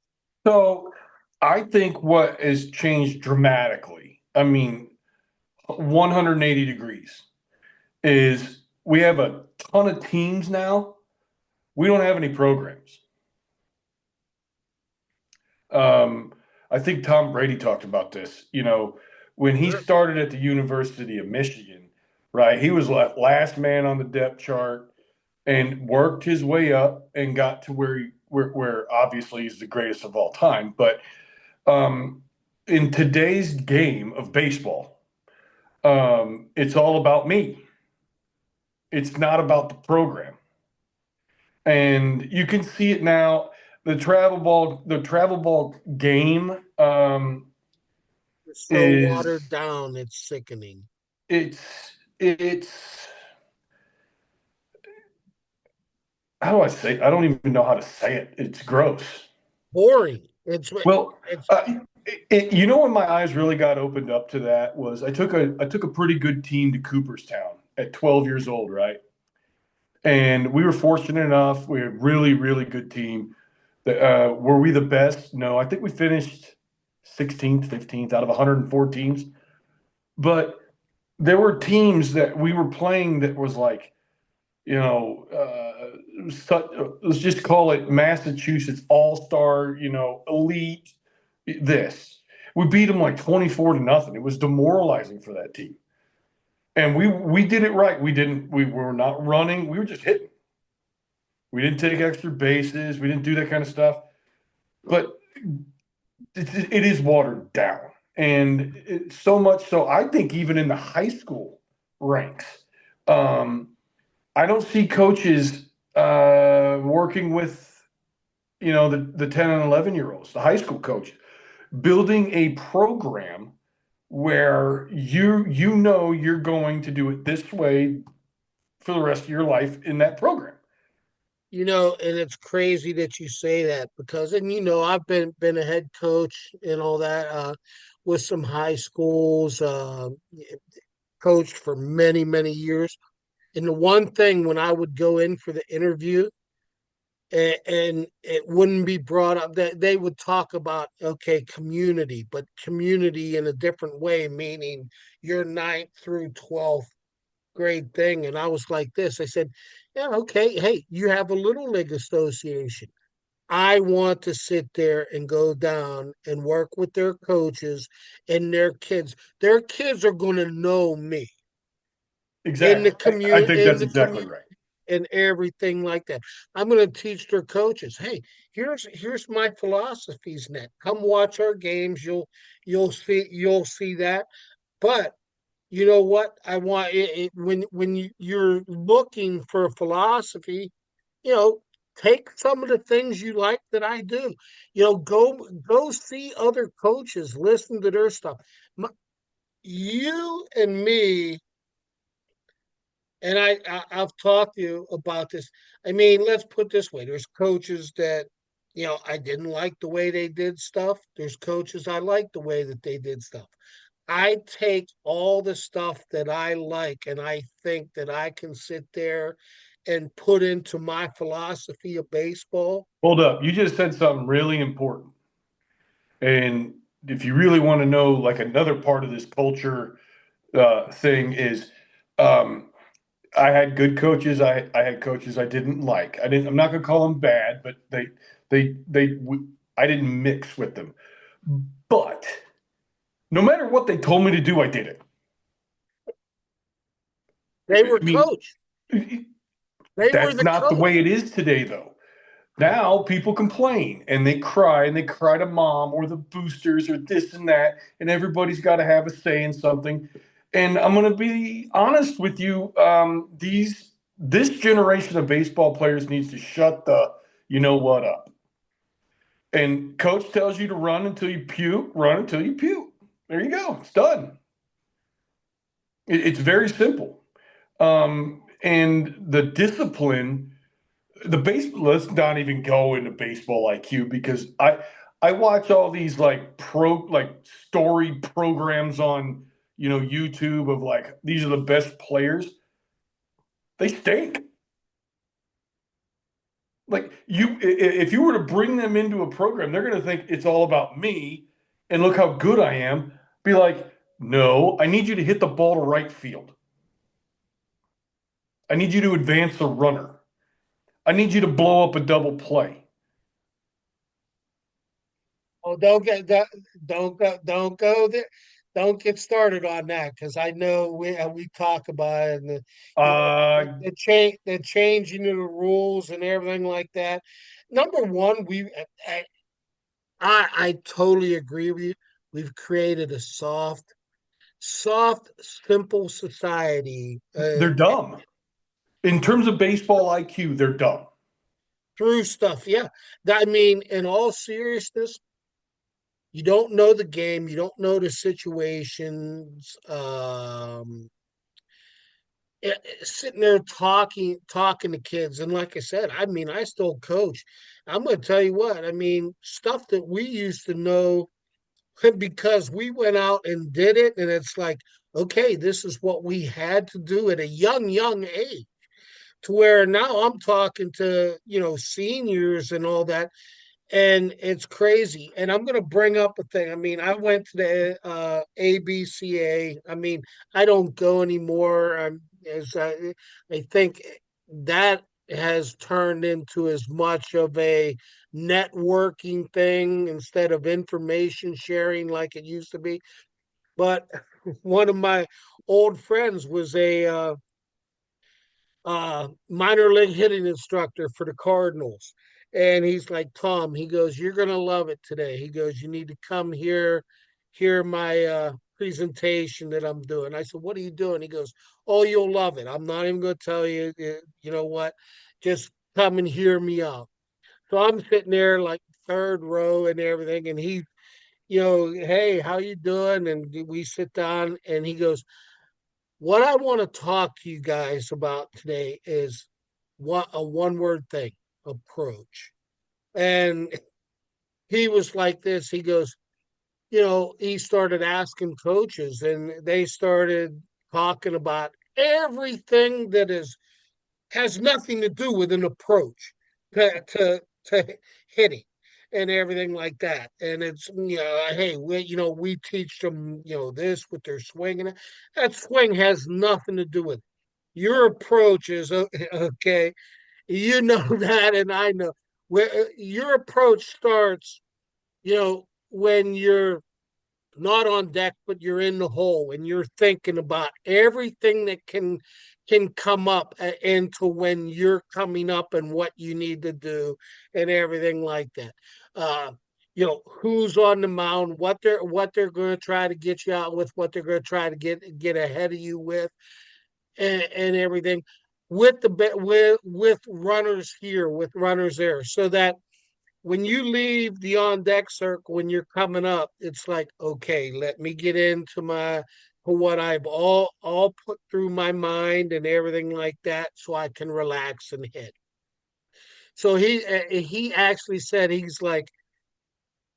So I think what has changed dramatically, I mean, 180 degrees, is we have a ton of teams now. We don't have any programs. Um, I think Tom Brady talked about this. When he started at the University of Michigan, right? He was last man on the depth chart and worked his way up and got to where obviously he's the greatest of all time. But in today's game of baseball, it's all about me. It's not about the program, and you can see it now. The travel ball game It's so watered is down, it's sickening. it's it's how do I say? I don't even know how to say it. It's gross. Boring. Well, It's when my eyes really got opened up to that was I took a pretty good team to Cooperstown at 12 years old, right? And we were fortunate enough. We had a really, really good team. Were we the best? No, I think we finished 16th, 15th out of 104 teams. But there were teams that we were playing that was like, let's just call it Massachusetts All-Star, elite. This we beat them like 24-0. It was demoralizing for that team, and we did it right. We were not running. We were just hitting. We didn't take extra bases. We didn't do that kind of stuff. But it is watered down, and so much so. I think even in the high school ranks, um, I don't see coaches working with the 10 and 11-year-olds, the high school coach, building a program where you're going to do it this way for the rest of your life in that program. and it's crazy that you say that because, and I've been a head coach and all that, with some high schools, coached for many, many years. And the one thing when I would go in for the interview, and it wouldn't be brought up that they would talk about, okay, community, but community in a different way, meaning your ninth through 12th grade thing. And I was like this. I said, yeah, okay, hey, you have a little league association. I want to sit there and go down and work with their coaches and their kids. Their kids are going to know me in the Exactly. I community, think that's exactly right. and everything like that. I'm going to teach their coaches, hey, here's my philosophies. Net, come watch our games. You'll see that. But you know what? I want it when you're looking for a philosophy, you know, take some of the things you like that I do. Go see other coaches, listen to their stuff. You and me, and I've talked to you about this. I mean, let's put this way: there's coaches that I didn't like the way they did stuff. There's coaches I like the way that they did stuff. I take all the stuff that I like and I think that I can sit there and put into my philosophy of baseball. Hold up. You just said something really important. And if you really want to know, like another part of this culture thing is, um, I had good coaches. I had coaches I didn't like. I'm not going to call them bad, but they. I didn't mix with them. But no matter what they told me to do, I did it. They were I mean, coached. They were that's the not the way coach. it is today, though. Now people complain and they cry to mom or the boosters or this and that, and everybody's got to have a say in something. And I'm going to be honest with you. This generation of baseball players needs to shut the you know what up. And coach tells you to run until you puke, run until you puke. There you go. It's done. It's very simple. And the discipline. the base. Let's not even go into baseball IQ because I watch all these like story programs on YouTube of like these are the best players. They stink. Like if you were to bring them into a program, they're going to think it's all about me and look how good I am. Be like, no, I need you to hit the ball to right field. I need you to advance the runner. I need you to blow up a double play. Oh, don't go there. Don't get started on that because I know we talk about it and Uh, the changing of the rules and everything like that. Number one, I, I totally agree with you. We've created a soft, simple society they're dumb. In terms of baseball IQ, they're dumb. through stuff. Yeah, I mean, in all seriousness, you don't know the game, you don't know the situations. Sitting there talking to kids, and like I said, I mean, I still coach. I'm going to tell you what. I mean, stuff that we used to know because we went out and did it, and it's like, okay, this is what we had to do at a young age. To where now I'm talking to seniors and all that, and it's crazy. And I'm going to bring up a thing. I mean, I went to the ABCA. I mean, I don't go anymore. As I think that has turned into as much of a networking thing instead of information sharing like it used to be. But one of my old friends was a minor league hitting instructor for the Cardinals. And he's like, Tom, he goes, you're going to love it today. He goes, you need to come here, hear my presentation that I'm doing. I said, what are you doing? He goes, oh, you'll love it. I'm not even going to tell you, you know what, just come and hear me out. So I'm sitting there like third row and everything. And he, hey, how you doing? And we sit down and he goes, what I want to talk to you guys about today is what a one word thing, approach. And he was like this. He goes, he started asking coaches and they started talking about everything that has nothing to do with an approach to hitting and everything like that. And it's hey, we teach them this with their swing, and that swing has nothing to do with it. Your approach is okay. You know that, and I know where your approach starts. When you're not on deck, but you're in the hole and you're thinking about everything that can come up into when you're coming up and what you need to do and everything like that. Uh, who's on the mound, what they're going to try to get you out with, what they're going to try to get ahead of you with, and everything with with runners here, with runners there, so that when you leave the on deck circle, when you're coming up, it's like, okay, let me get into my what I've all put through my mind and everything like that, so I can relax and hit. So he actually said he's like,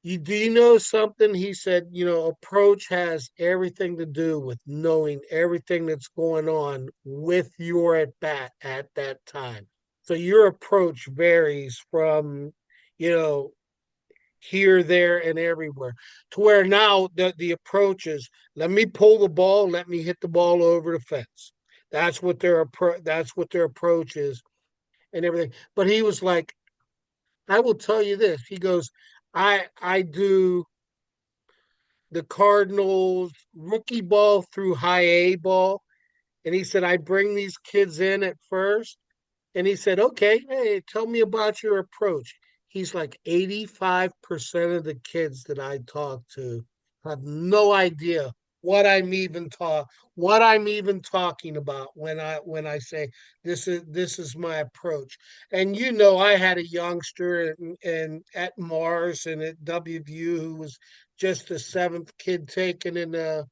you know something? He said, approach has everything to do with knowing everything that's going on with your at bat at that time. So your approach varies from, you know, here, there, and everywhere. To where now the approach is, let me pull the ball, let me hit the ball over the fence. That's what their approach is and everything. But he was like, I will tell you this. He goes, I do the Cardinals rookie ball through high A ball. And he said, I bring these kids in at first. And he said, okay, hey, tell me about your approach. He's like 85% of the kids that I talk to have no idea what I'm even talking about when I say this is my approach. And I had a youngster and at Mars and at WVU who was just the seventh kid taken in the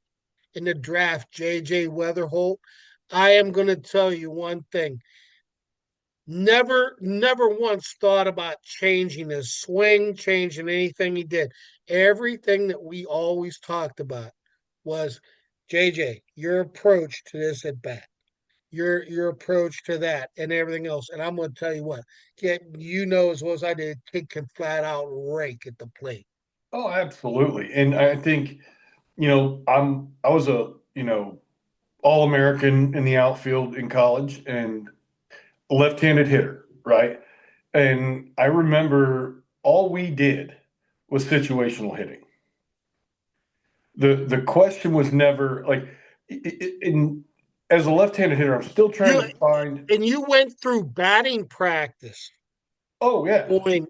draft, JJ Weatherholt. I am going to tell you one thing. never once thought about changing his swing, changing anything he did. Everything that we always talked about was JJ, your approach to this at bat, your approach to that, and everything else. And I'm going to tell you what, kid, you know as well as I did, kid can flat out rake at the plate. Oh, absolutely. And I think, I was a, all American in the outfield in college and a left-handed hitter, right? And I remember all we did was situational hitting. The question was never like in as a left-handed hitter, I'm still trying You to find. and you went through batting practice Oh yeah, going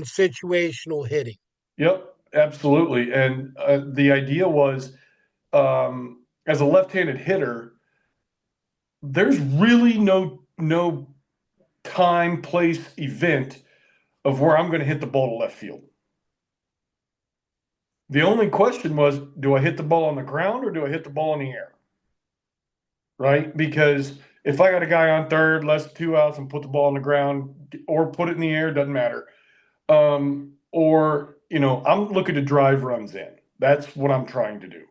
situational hitting. yep, absolutely. And the idea was, as a left-handed hitter, there's really no time, place, event of where I'm going to hit the ball to left field. The only question was, do I hit the ball on the ground or do I hit the ball in the air? Right? Because if I got a guy on third, less than 2 outs, and put the ball on the ground or put it in the air, doesn't matter. Or I'm looking to drive runs in. That's what I'm trying to do.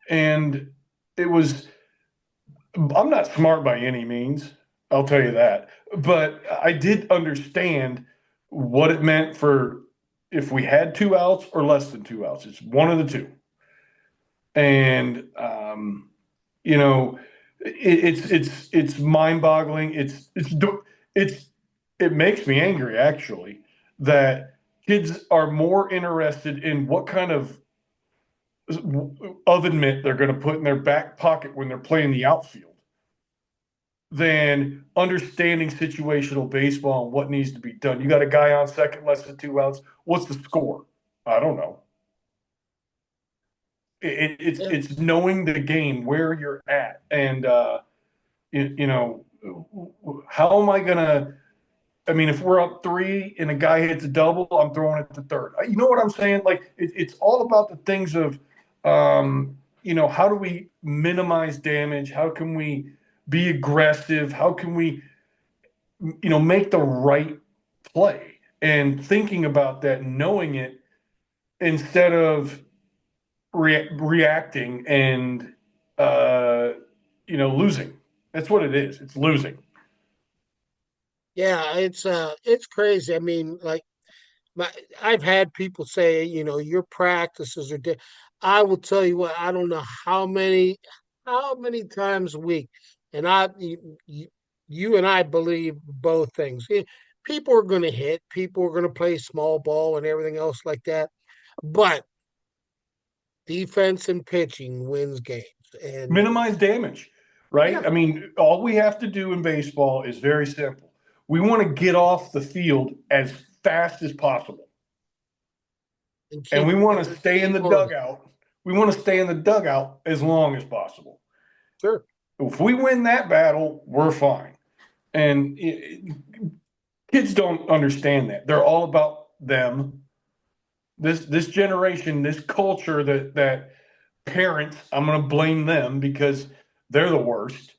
And it was. I'm not smart by any means. I'll tell you that. But I did understand what it meant for if we had 2 outs or less than 2 outs. It's one of the two. And you know, it's mind boggling. It's it makes me angry actually that kids are more interested in what kind of oven mitt they're going to put in their back pocket when they're playing the outfield than understanding situational baseball and what needs to be done. You got a guy on second, less than 2 outs. What's the score? I don't know. It's knowing the game where you're at and how am I gonna? I mean, if we're up three and a guy hits a double, I'm throwing it to third. You know what I'm saying? Like it's all about the things of, how do we minimize damage? How can we be aggressive? How can we, make the right play? And thinking about that, knowing it instead of reacting and uh, losing. That's what it is. It's losing. Yeah, it's crazy. I mean, like my I've had people say, your practices are I will tell you what, I don't know how many times a week, and you and I believe both things. People are going to hit, people are going to play small ball and everything else like that, but defense and pitching wins games. And Minimize damage, right? yeah, I mean, all we have to do in baseball is very simple. We want to get off the field as fast as possible, and and keep we want to and stay in keep the on it. dugout. We want to stay in the dugout as long as possible. Sure. If we win that battle, we're fine. And kids don't understand that. They're all about them. This generation, this culture that parents, I'm going to blame them because they're the worst.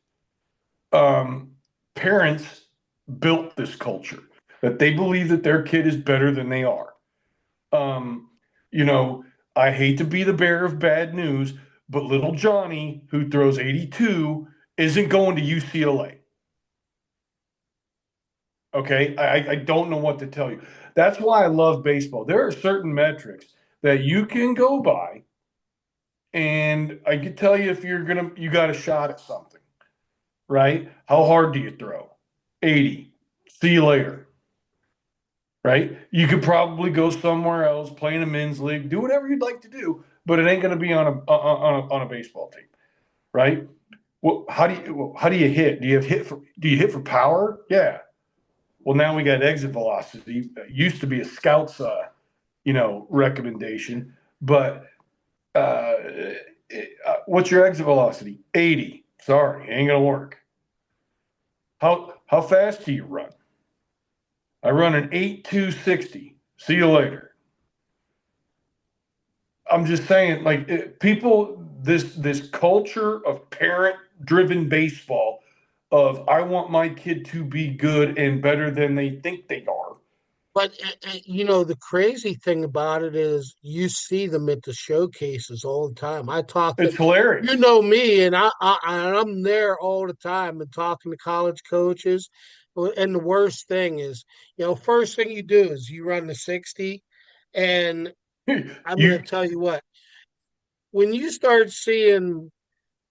Um, Parents built this culture that they believe that their kid is better than they are. Um, you know, I hate to be the bearer of bad news, but little Johnny, who throws 82, isn't going to UCLA. Okay. I don't know what to tell you. That's why I love baseball. There are certain metrics that you can go by, and I can tell you if you got a shot at something, right? How hard do you throw? 80. See you later, right? You could probably go somewhere else, play in a men's league, do whatever you'd like to do, but it ain't going to be on a baseball team, right? Well, how do you hit? Do you hit for power? Yeah. Well, now we got exit velocity. It used to be a scout's recommendation, but what's your exit velocity? 80. Sorry, ain't gonna work. How fast do you run? I run an 8.260. See you later. I'm just saying, people, this culture of parent driven baseball of I want my kid to be good and better than they think they are. But the crazy thing about it is you see them at the showcases all the time. I talk to It's hilarious. you know me, and I'm there all the time and talking to college coaches. And the worst thing is, first thing you do is you run the 60, and I'm going You to tell you what, when you start seeing,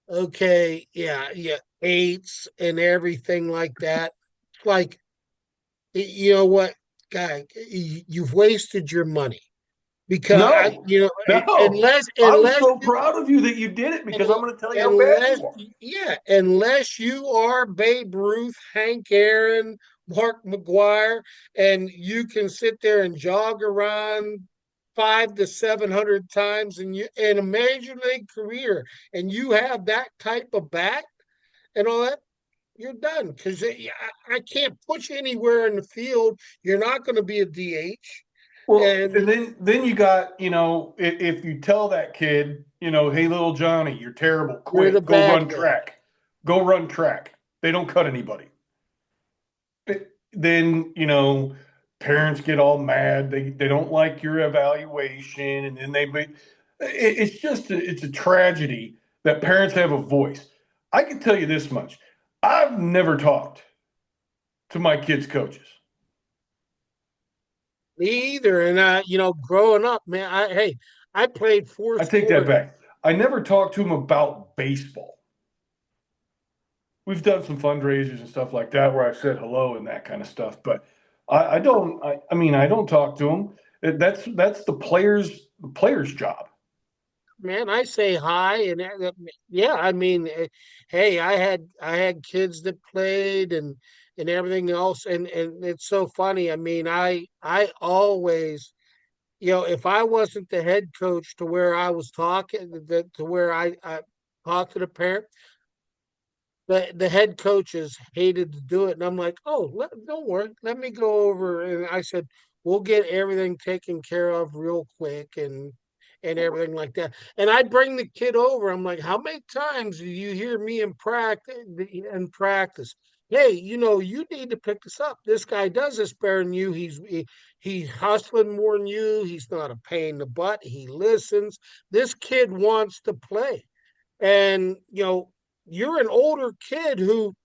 okay, yeah, yeah, eights and everything like that, like, you know what, guy, you've wasted your money because no, no. I'm unless so you proud of you that you did it because I'm going to tell you how bad unless you are. yeah, unless you are Babe Ruth, Hank Aaron, Mark McGuire, and you can sit there and jog around 500 to 700 times in a major league career, and you have that type of bat and all that, you're done because I can't put you anywhere in the field. You're not going to be a DH, Well, and and then you got, if you tell that kid, hey, little Johnny, you're terrible, you're the quit, go bad run guy. track, go run track. They don't cut anybody. Then, parents get all mad. They don't like your evaluation, and then it's just it's a tragedy that parents have a voice. I can tell you this much: I've never talked to my kids' coaches. Me either. And growing up, man, I played four I take that sports. back. I never talked to them about baseball. We've done some fundraisers and stuff like that where I've said hello and that kind of stuff, but I don't. I mean, I don't talk to them. That's the player's job. Man, I say hi, and yeah, I mean, hey, I had kids that played and everything else, and it's so funny. I mean, I always, if I wasn't the head coach to where I was talking, to where I talked to the parent, the head coaches hated to do it, and I'm like, oh, don't worry, let me go over. And I said, we'll get everything taken care of real quick, and everything like that. And I bring the kid over. I'm like, how many times do you hear me in practice? In practice, hey, you need to pick this up. This guy does this better than you. He's hustling more than you. He's not a pain in the butt. He listens. This kid wants to play. And you're an older kid who,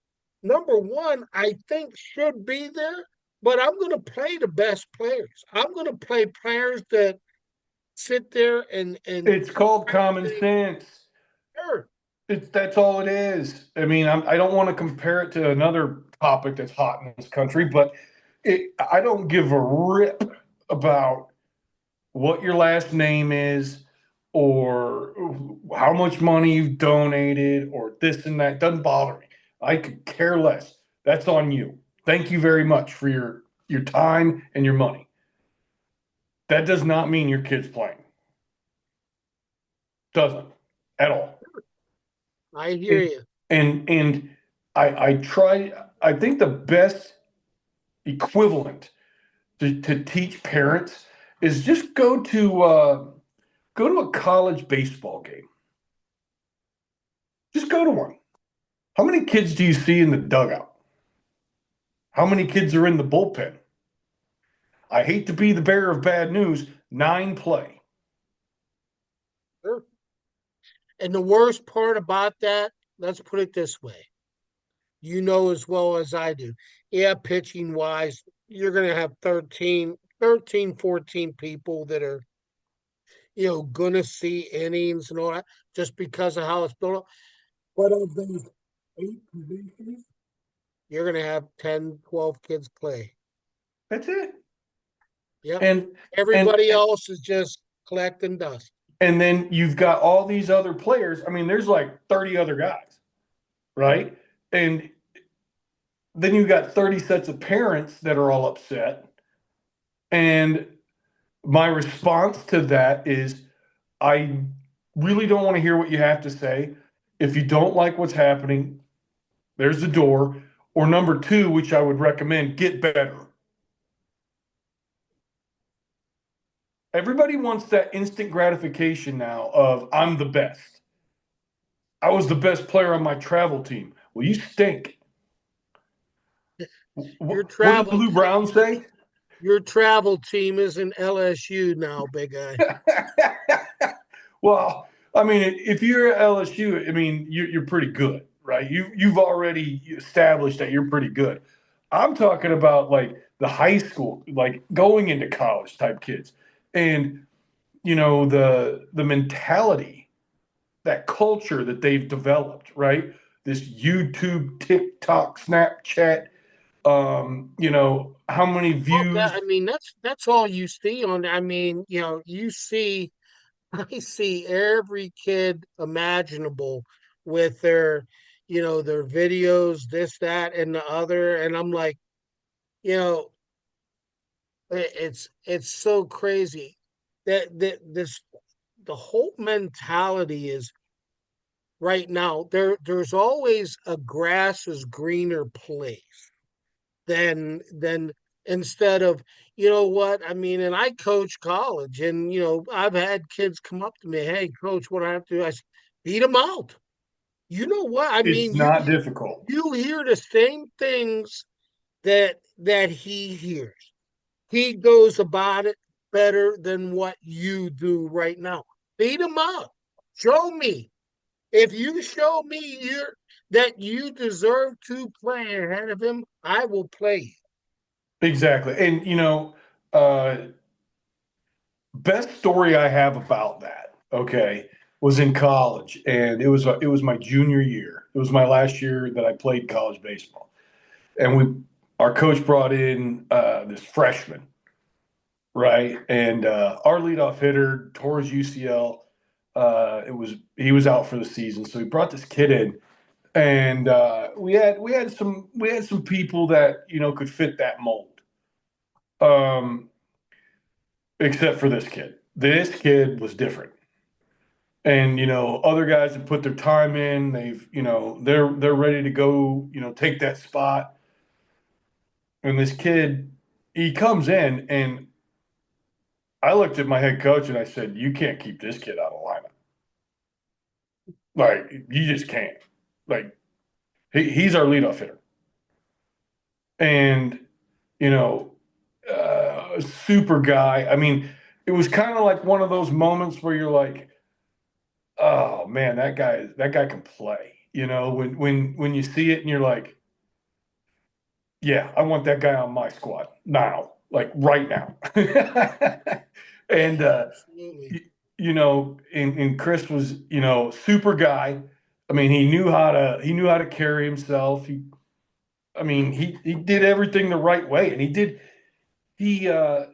number one, I think should be there, but I'm going to play the best players. I'm going to play players that sit there and It's called do common everything. sense. Sure, That's all it is. I mean, I don't want to compare it to another topic that's hot in this country, but I don't give a rip about what your last name is or how much money you've donated or this and that. It doesn't bother me. I could care less. That's on you. Thank you very much for your time and your money. That does not mean your kid's playing. Doesn't at all. I hear And you. and I try. I think the best equivalent to teach parents is just go to a college baseball game. Just go to one. How many kids do you see in the dugout? How many kids are in the bullpen? I hate to be the bearer of bad news. 9 play. Sure. And the worst part about that, let's put it this way. You know as well as I do. Yeah, pitching wise, you're going to have 14 people that are, going to see innings and all that just because of how it's built up. But of those eight positions, you're going to have 10, 12 kids play. That's it. Yep. And and Everybody else is just collecting dust. and then you've got all these other players. I mean, there's like 30 other guys, right? And then you've got 30 sets of parents that are all upset. And my response to that is I really don't want to hear what you have to say. If you don't like what's happening, there's the door. Or number two, which I would recommend, get better. Everybody wants that instant gratification now of I'm the best. I was the best player on my travel team. Well, you stink. Your What did the travel Blue Browns say? your travel team is in LSU now, big guy. Well, I mean, if you're at LSU, I mean, you're pretty good, right? You've already established that you're pretty good. I'm talking about like the high school, like going into college type kids, and the mentality, that culture that they've developed, right? This YouTube, TikTok, Snapchat, how many Well, that, views. I mean, that's all you see on. I mean, you see, I see every kid imaginable with their videos, this, that, and the other, and I'm like, you know, it's so crazy that the whole mentality is right now. There's always a grass is greener place than instead of what I mean. And I coach college, and I've had kids come up to me, hey coach, what do I have to do? I said, beat them out. You know what I It's mean? you not you, difficult. you hear the same things that he hears. He goes about it better than what you do right now. Beat him up. Show me. If you show me that you deserve to play ahead of him, I will play you. Exactly. And, uh, best story I have about that, okay, was in college, and it was my junior year. It was my last year that I played college baseball, and our coach brought in this freshman, right, and our leadoff hitter tore his UCL. He was out for the season, so he brought this kid in, and we had some people that could fit that mold. Um, except for this kid. This kid was different. And other guys have put their time in. They're ready to go. Take that spot. And this kid, he comes in, and I looked at my head coach and I said, "You can't keep this kid out of lineup. Like you just can't. Like he's our leadoff hitter." And you know, super guy. I mean, it was kind of like one of those moments where you're like, "Oh man, that guy can play." When you see it and you're like, yeah, I want that guy on my squad now, like right now. and Absolutely. and Chris was, super guy. I mean, he knew how to carry himself. I mean, he did everything the right way, and he uh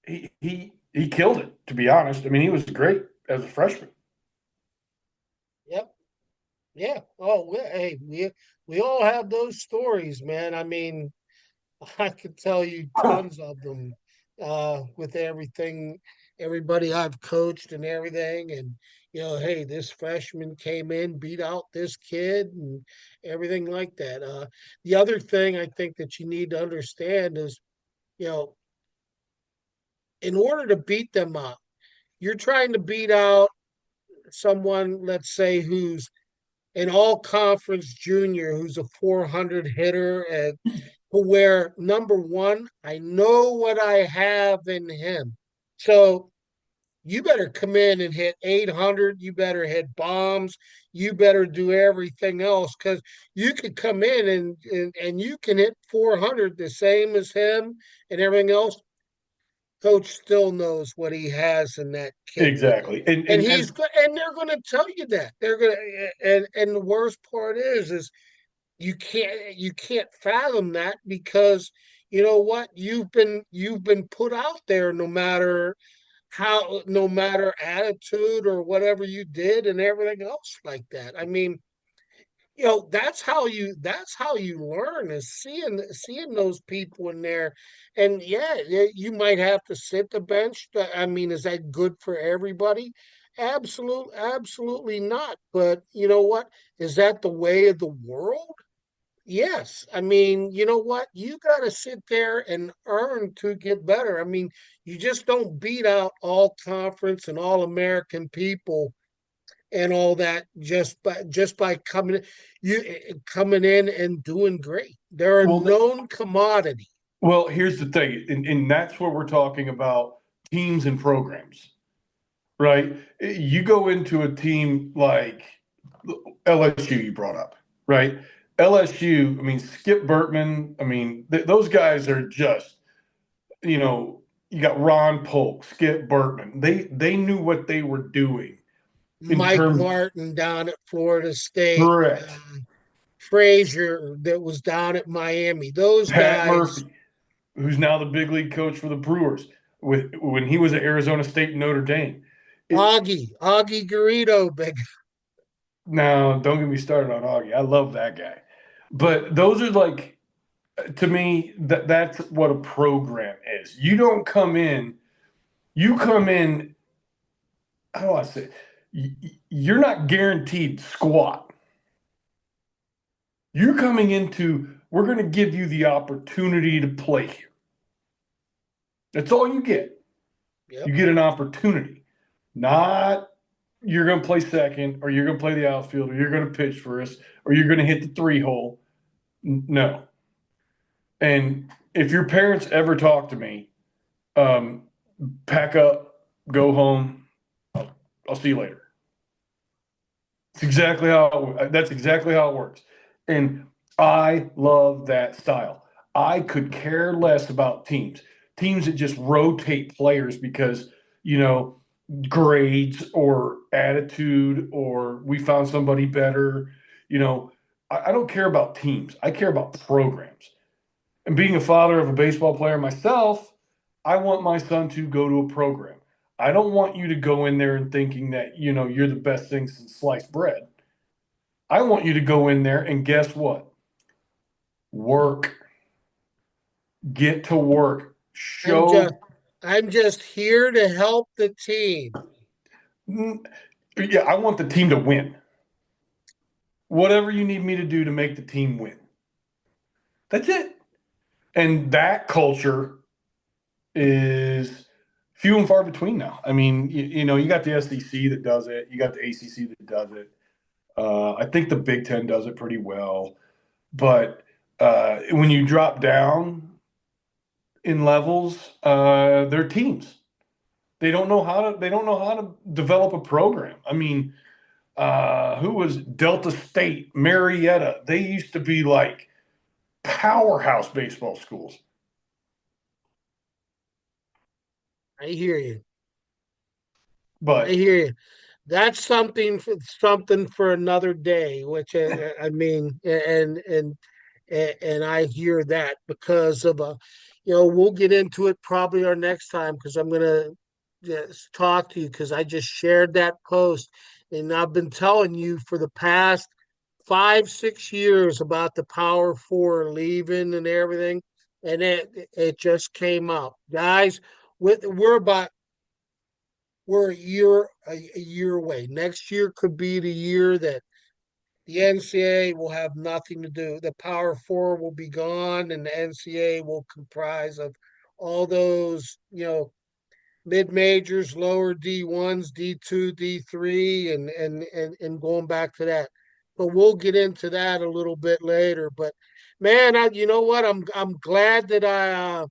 he killed it. To be honest, I mean, he was great as a freshman. Yep. Yeah. Oh, hey, we all have those stories, man. I mean, I could tell you tons of them with everybody I've coached and everything. And, hey, this freshman came in, beat out this kid and everything like that. The other thing I think that you need to understand is, you know, in order to beat them up, you're trying to beat out someone, let's say, who's an all conference junior, who's a 400 hitter, and where number one, I know what I have in him. So you better come in and hit 800. You better hit bombs. You better do everything else because you could come in and you can hit 400 the same as him and everything else. Coach still knows what he has in that kid with him. Exactly. And And and as they're going to tell you that. They're going to, and the worst part is you can't fathom that because you know what you've been put out there no matter attitude or whatever you did and everything else like that. I mean, that's how you learn is seeing those people in there. And yeah, you might have to sit the bench. I mean, is that good for everybody? Absolutely not. But you know what, is that the way of the world? Yes. I mean, you know what? You got to sit there and earn to get better. I mean, you just don't beat out all conference and all American people and all that just by coming in and doing great. They're a Well, known commodity. well, here's the thing, and that's what we're talking about teams and programs, right? You go into a team like LSU, you brought up, right? LSU, I mean, Skip Bertman, I mean, those guys are just, you know, you got Ron Polk, Skip Bertman. They knew what they were doing in Mike terms. Martin down at Florida State, Correct. Frazier that was down at Miami. Those Pat guys, Murphy, who's now the big league coach for the Brewers, with when he was at Arizona State and Notre Dame. It, Augie Garrido, big. Now, don't get me started on Augie. I love that guy. But those are like, to me, that's what a program is. You don't come in, you come in, how do I say, you're not guaranteed squat. You're coming into, we're going to give you the opportunity to play here. That's all you get. Yep. You get an opportunity, not you're going to play second, or you're going to play the outfield, or you're going to pitch for us, or you're going to hit the 3 hole. No. And if your parents ever talk to me, um, pack up, go home. I'll see you later. That's exactly how it works. And I love that style. I could care less about teams that just rotate players because, you know, grades or attitude or we found somebody better. You know, I don't care about teams. I care about programs. And being a father of a baseball player myself, I want my son to go to a program. I don't want you to go in there and thinking that, you know, you're the best thing since sliced bread. I want you to go in there and guess what? Work. Get to work. I'm just Show. I'm just here to help the team. Yeah, I want the team to win. Whatever you need me to do to make the team win. That's it. And that culture is few and far between now. I mean, you know, you got the SEC that does it, you got the ACC that does it. I think the Big Ten does it pretty well, but when you drop down in levels, they're teams. They don't know how to. They don't know how to develop a program. I mean, who was Delta State, Marietta? They used to be like powerhouse baseball schools. I hear you. I But hear you. That's something for another day. Which I mean, and I hear that because of we'll get into it probably our next time because I'm gonna just talk to you because I just shared that post and I've been telling you for the past 5, 6 years about the Power Four leaving and everything, and it just came up, guys. We're a year away. Next year could be the year that the NCAA will have nothing to do. The Power Four will be gone, and the NCAA will comprise of all those, mid majors, lower D1s, D2, D3, and going back to that. But we'll get into that a little bit later. But man, you know what? I'm glad that I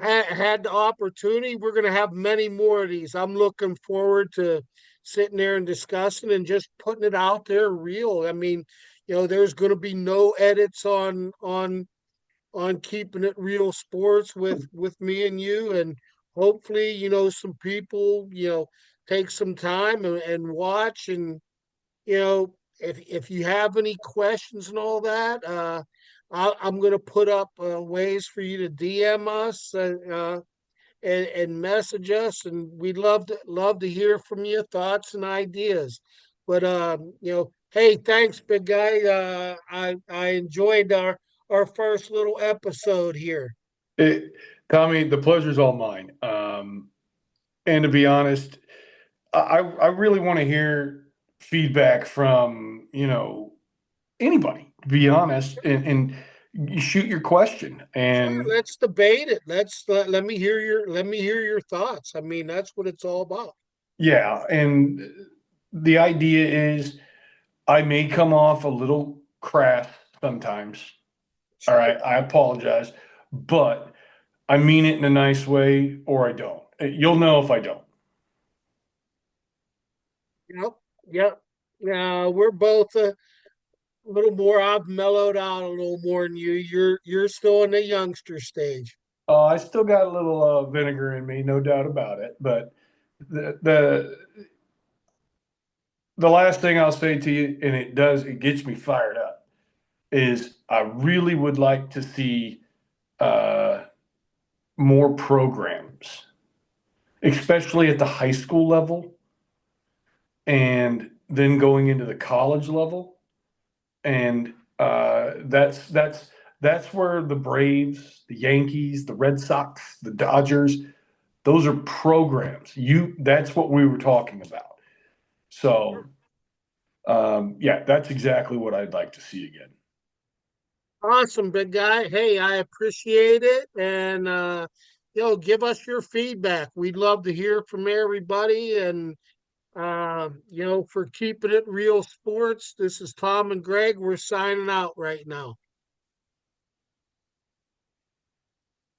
had the opportunity. We're going to have many more of these. I'm looking forward to sitting there and discussing and just putting it out there real. I mean, there's going to be no edits on keeping it real sports with me and you, and hopefully, some people, take some time and watch, and if you have any questions and all that, I'm going to put up ways for you to DM us and message us, and we'd love to hear from you, thoughts and ideas. But hey, thanks, big guy. I enjoyed our first little episode here. it, Tommy, the pleasure's all mine. And to be honest, I really want to hear feedback from, you know, anybody, to be honest, and you shoot your question. Sure, And let's debate it. Let me hear your thoughts. I mean, that's what it's all about. yeah, and the idea is I may come off a little crass sometimes. All right, I apologize, but I mean it in a nice way, or I don't. You'll know if I don't. Yep, yep. We're both a little more. I've mellowed out a little more than you. You're still in the youngster stage. I still got a little vinegar in me, no doubt about it. But the the last thing I'll say to you, and it gets me fired up, is I really would like to see uh, more programs, especially at the high school level, and then going into the college level, and that's where the Braves, the Yankees, the Red Sox, the Dodgers, those are programs. That's what we were talking about. So yeah, that's exactly what I'd like to see again. Awesome, big guy. Hey, I appreciate it. And, give us your feedback. We'd love to hear from everybody. And, for keeping it real sports, this is Tom and Greg. We're signing out right now.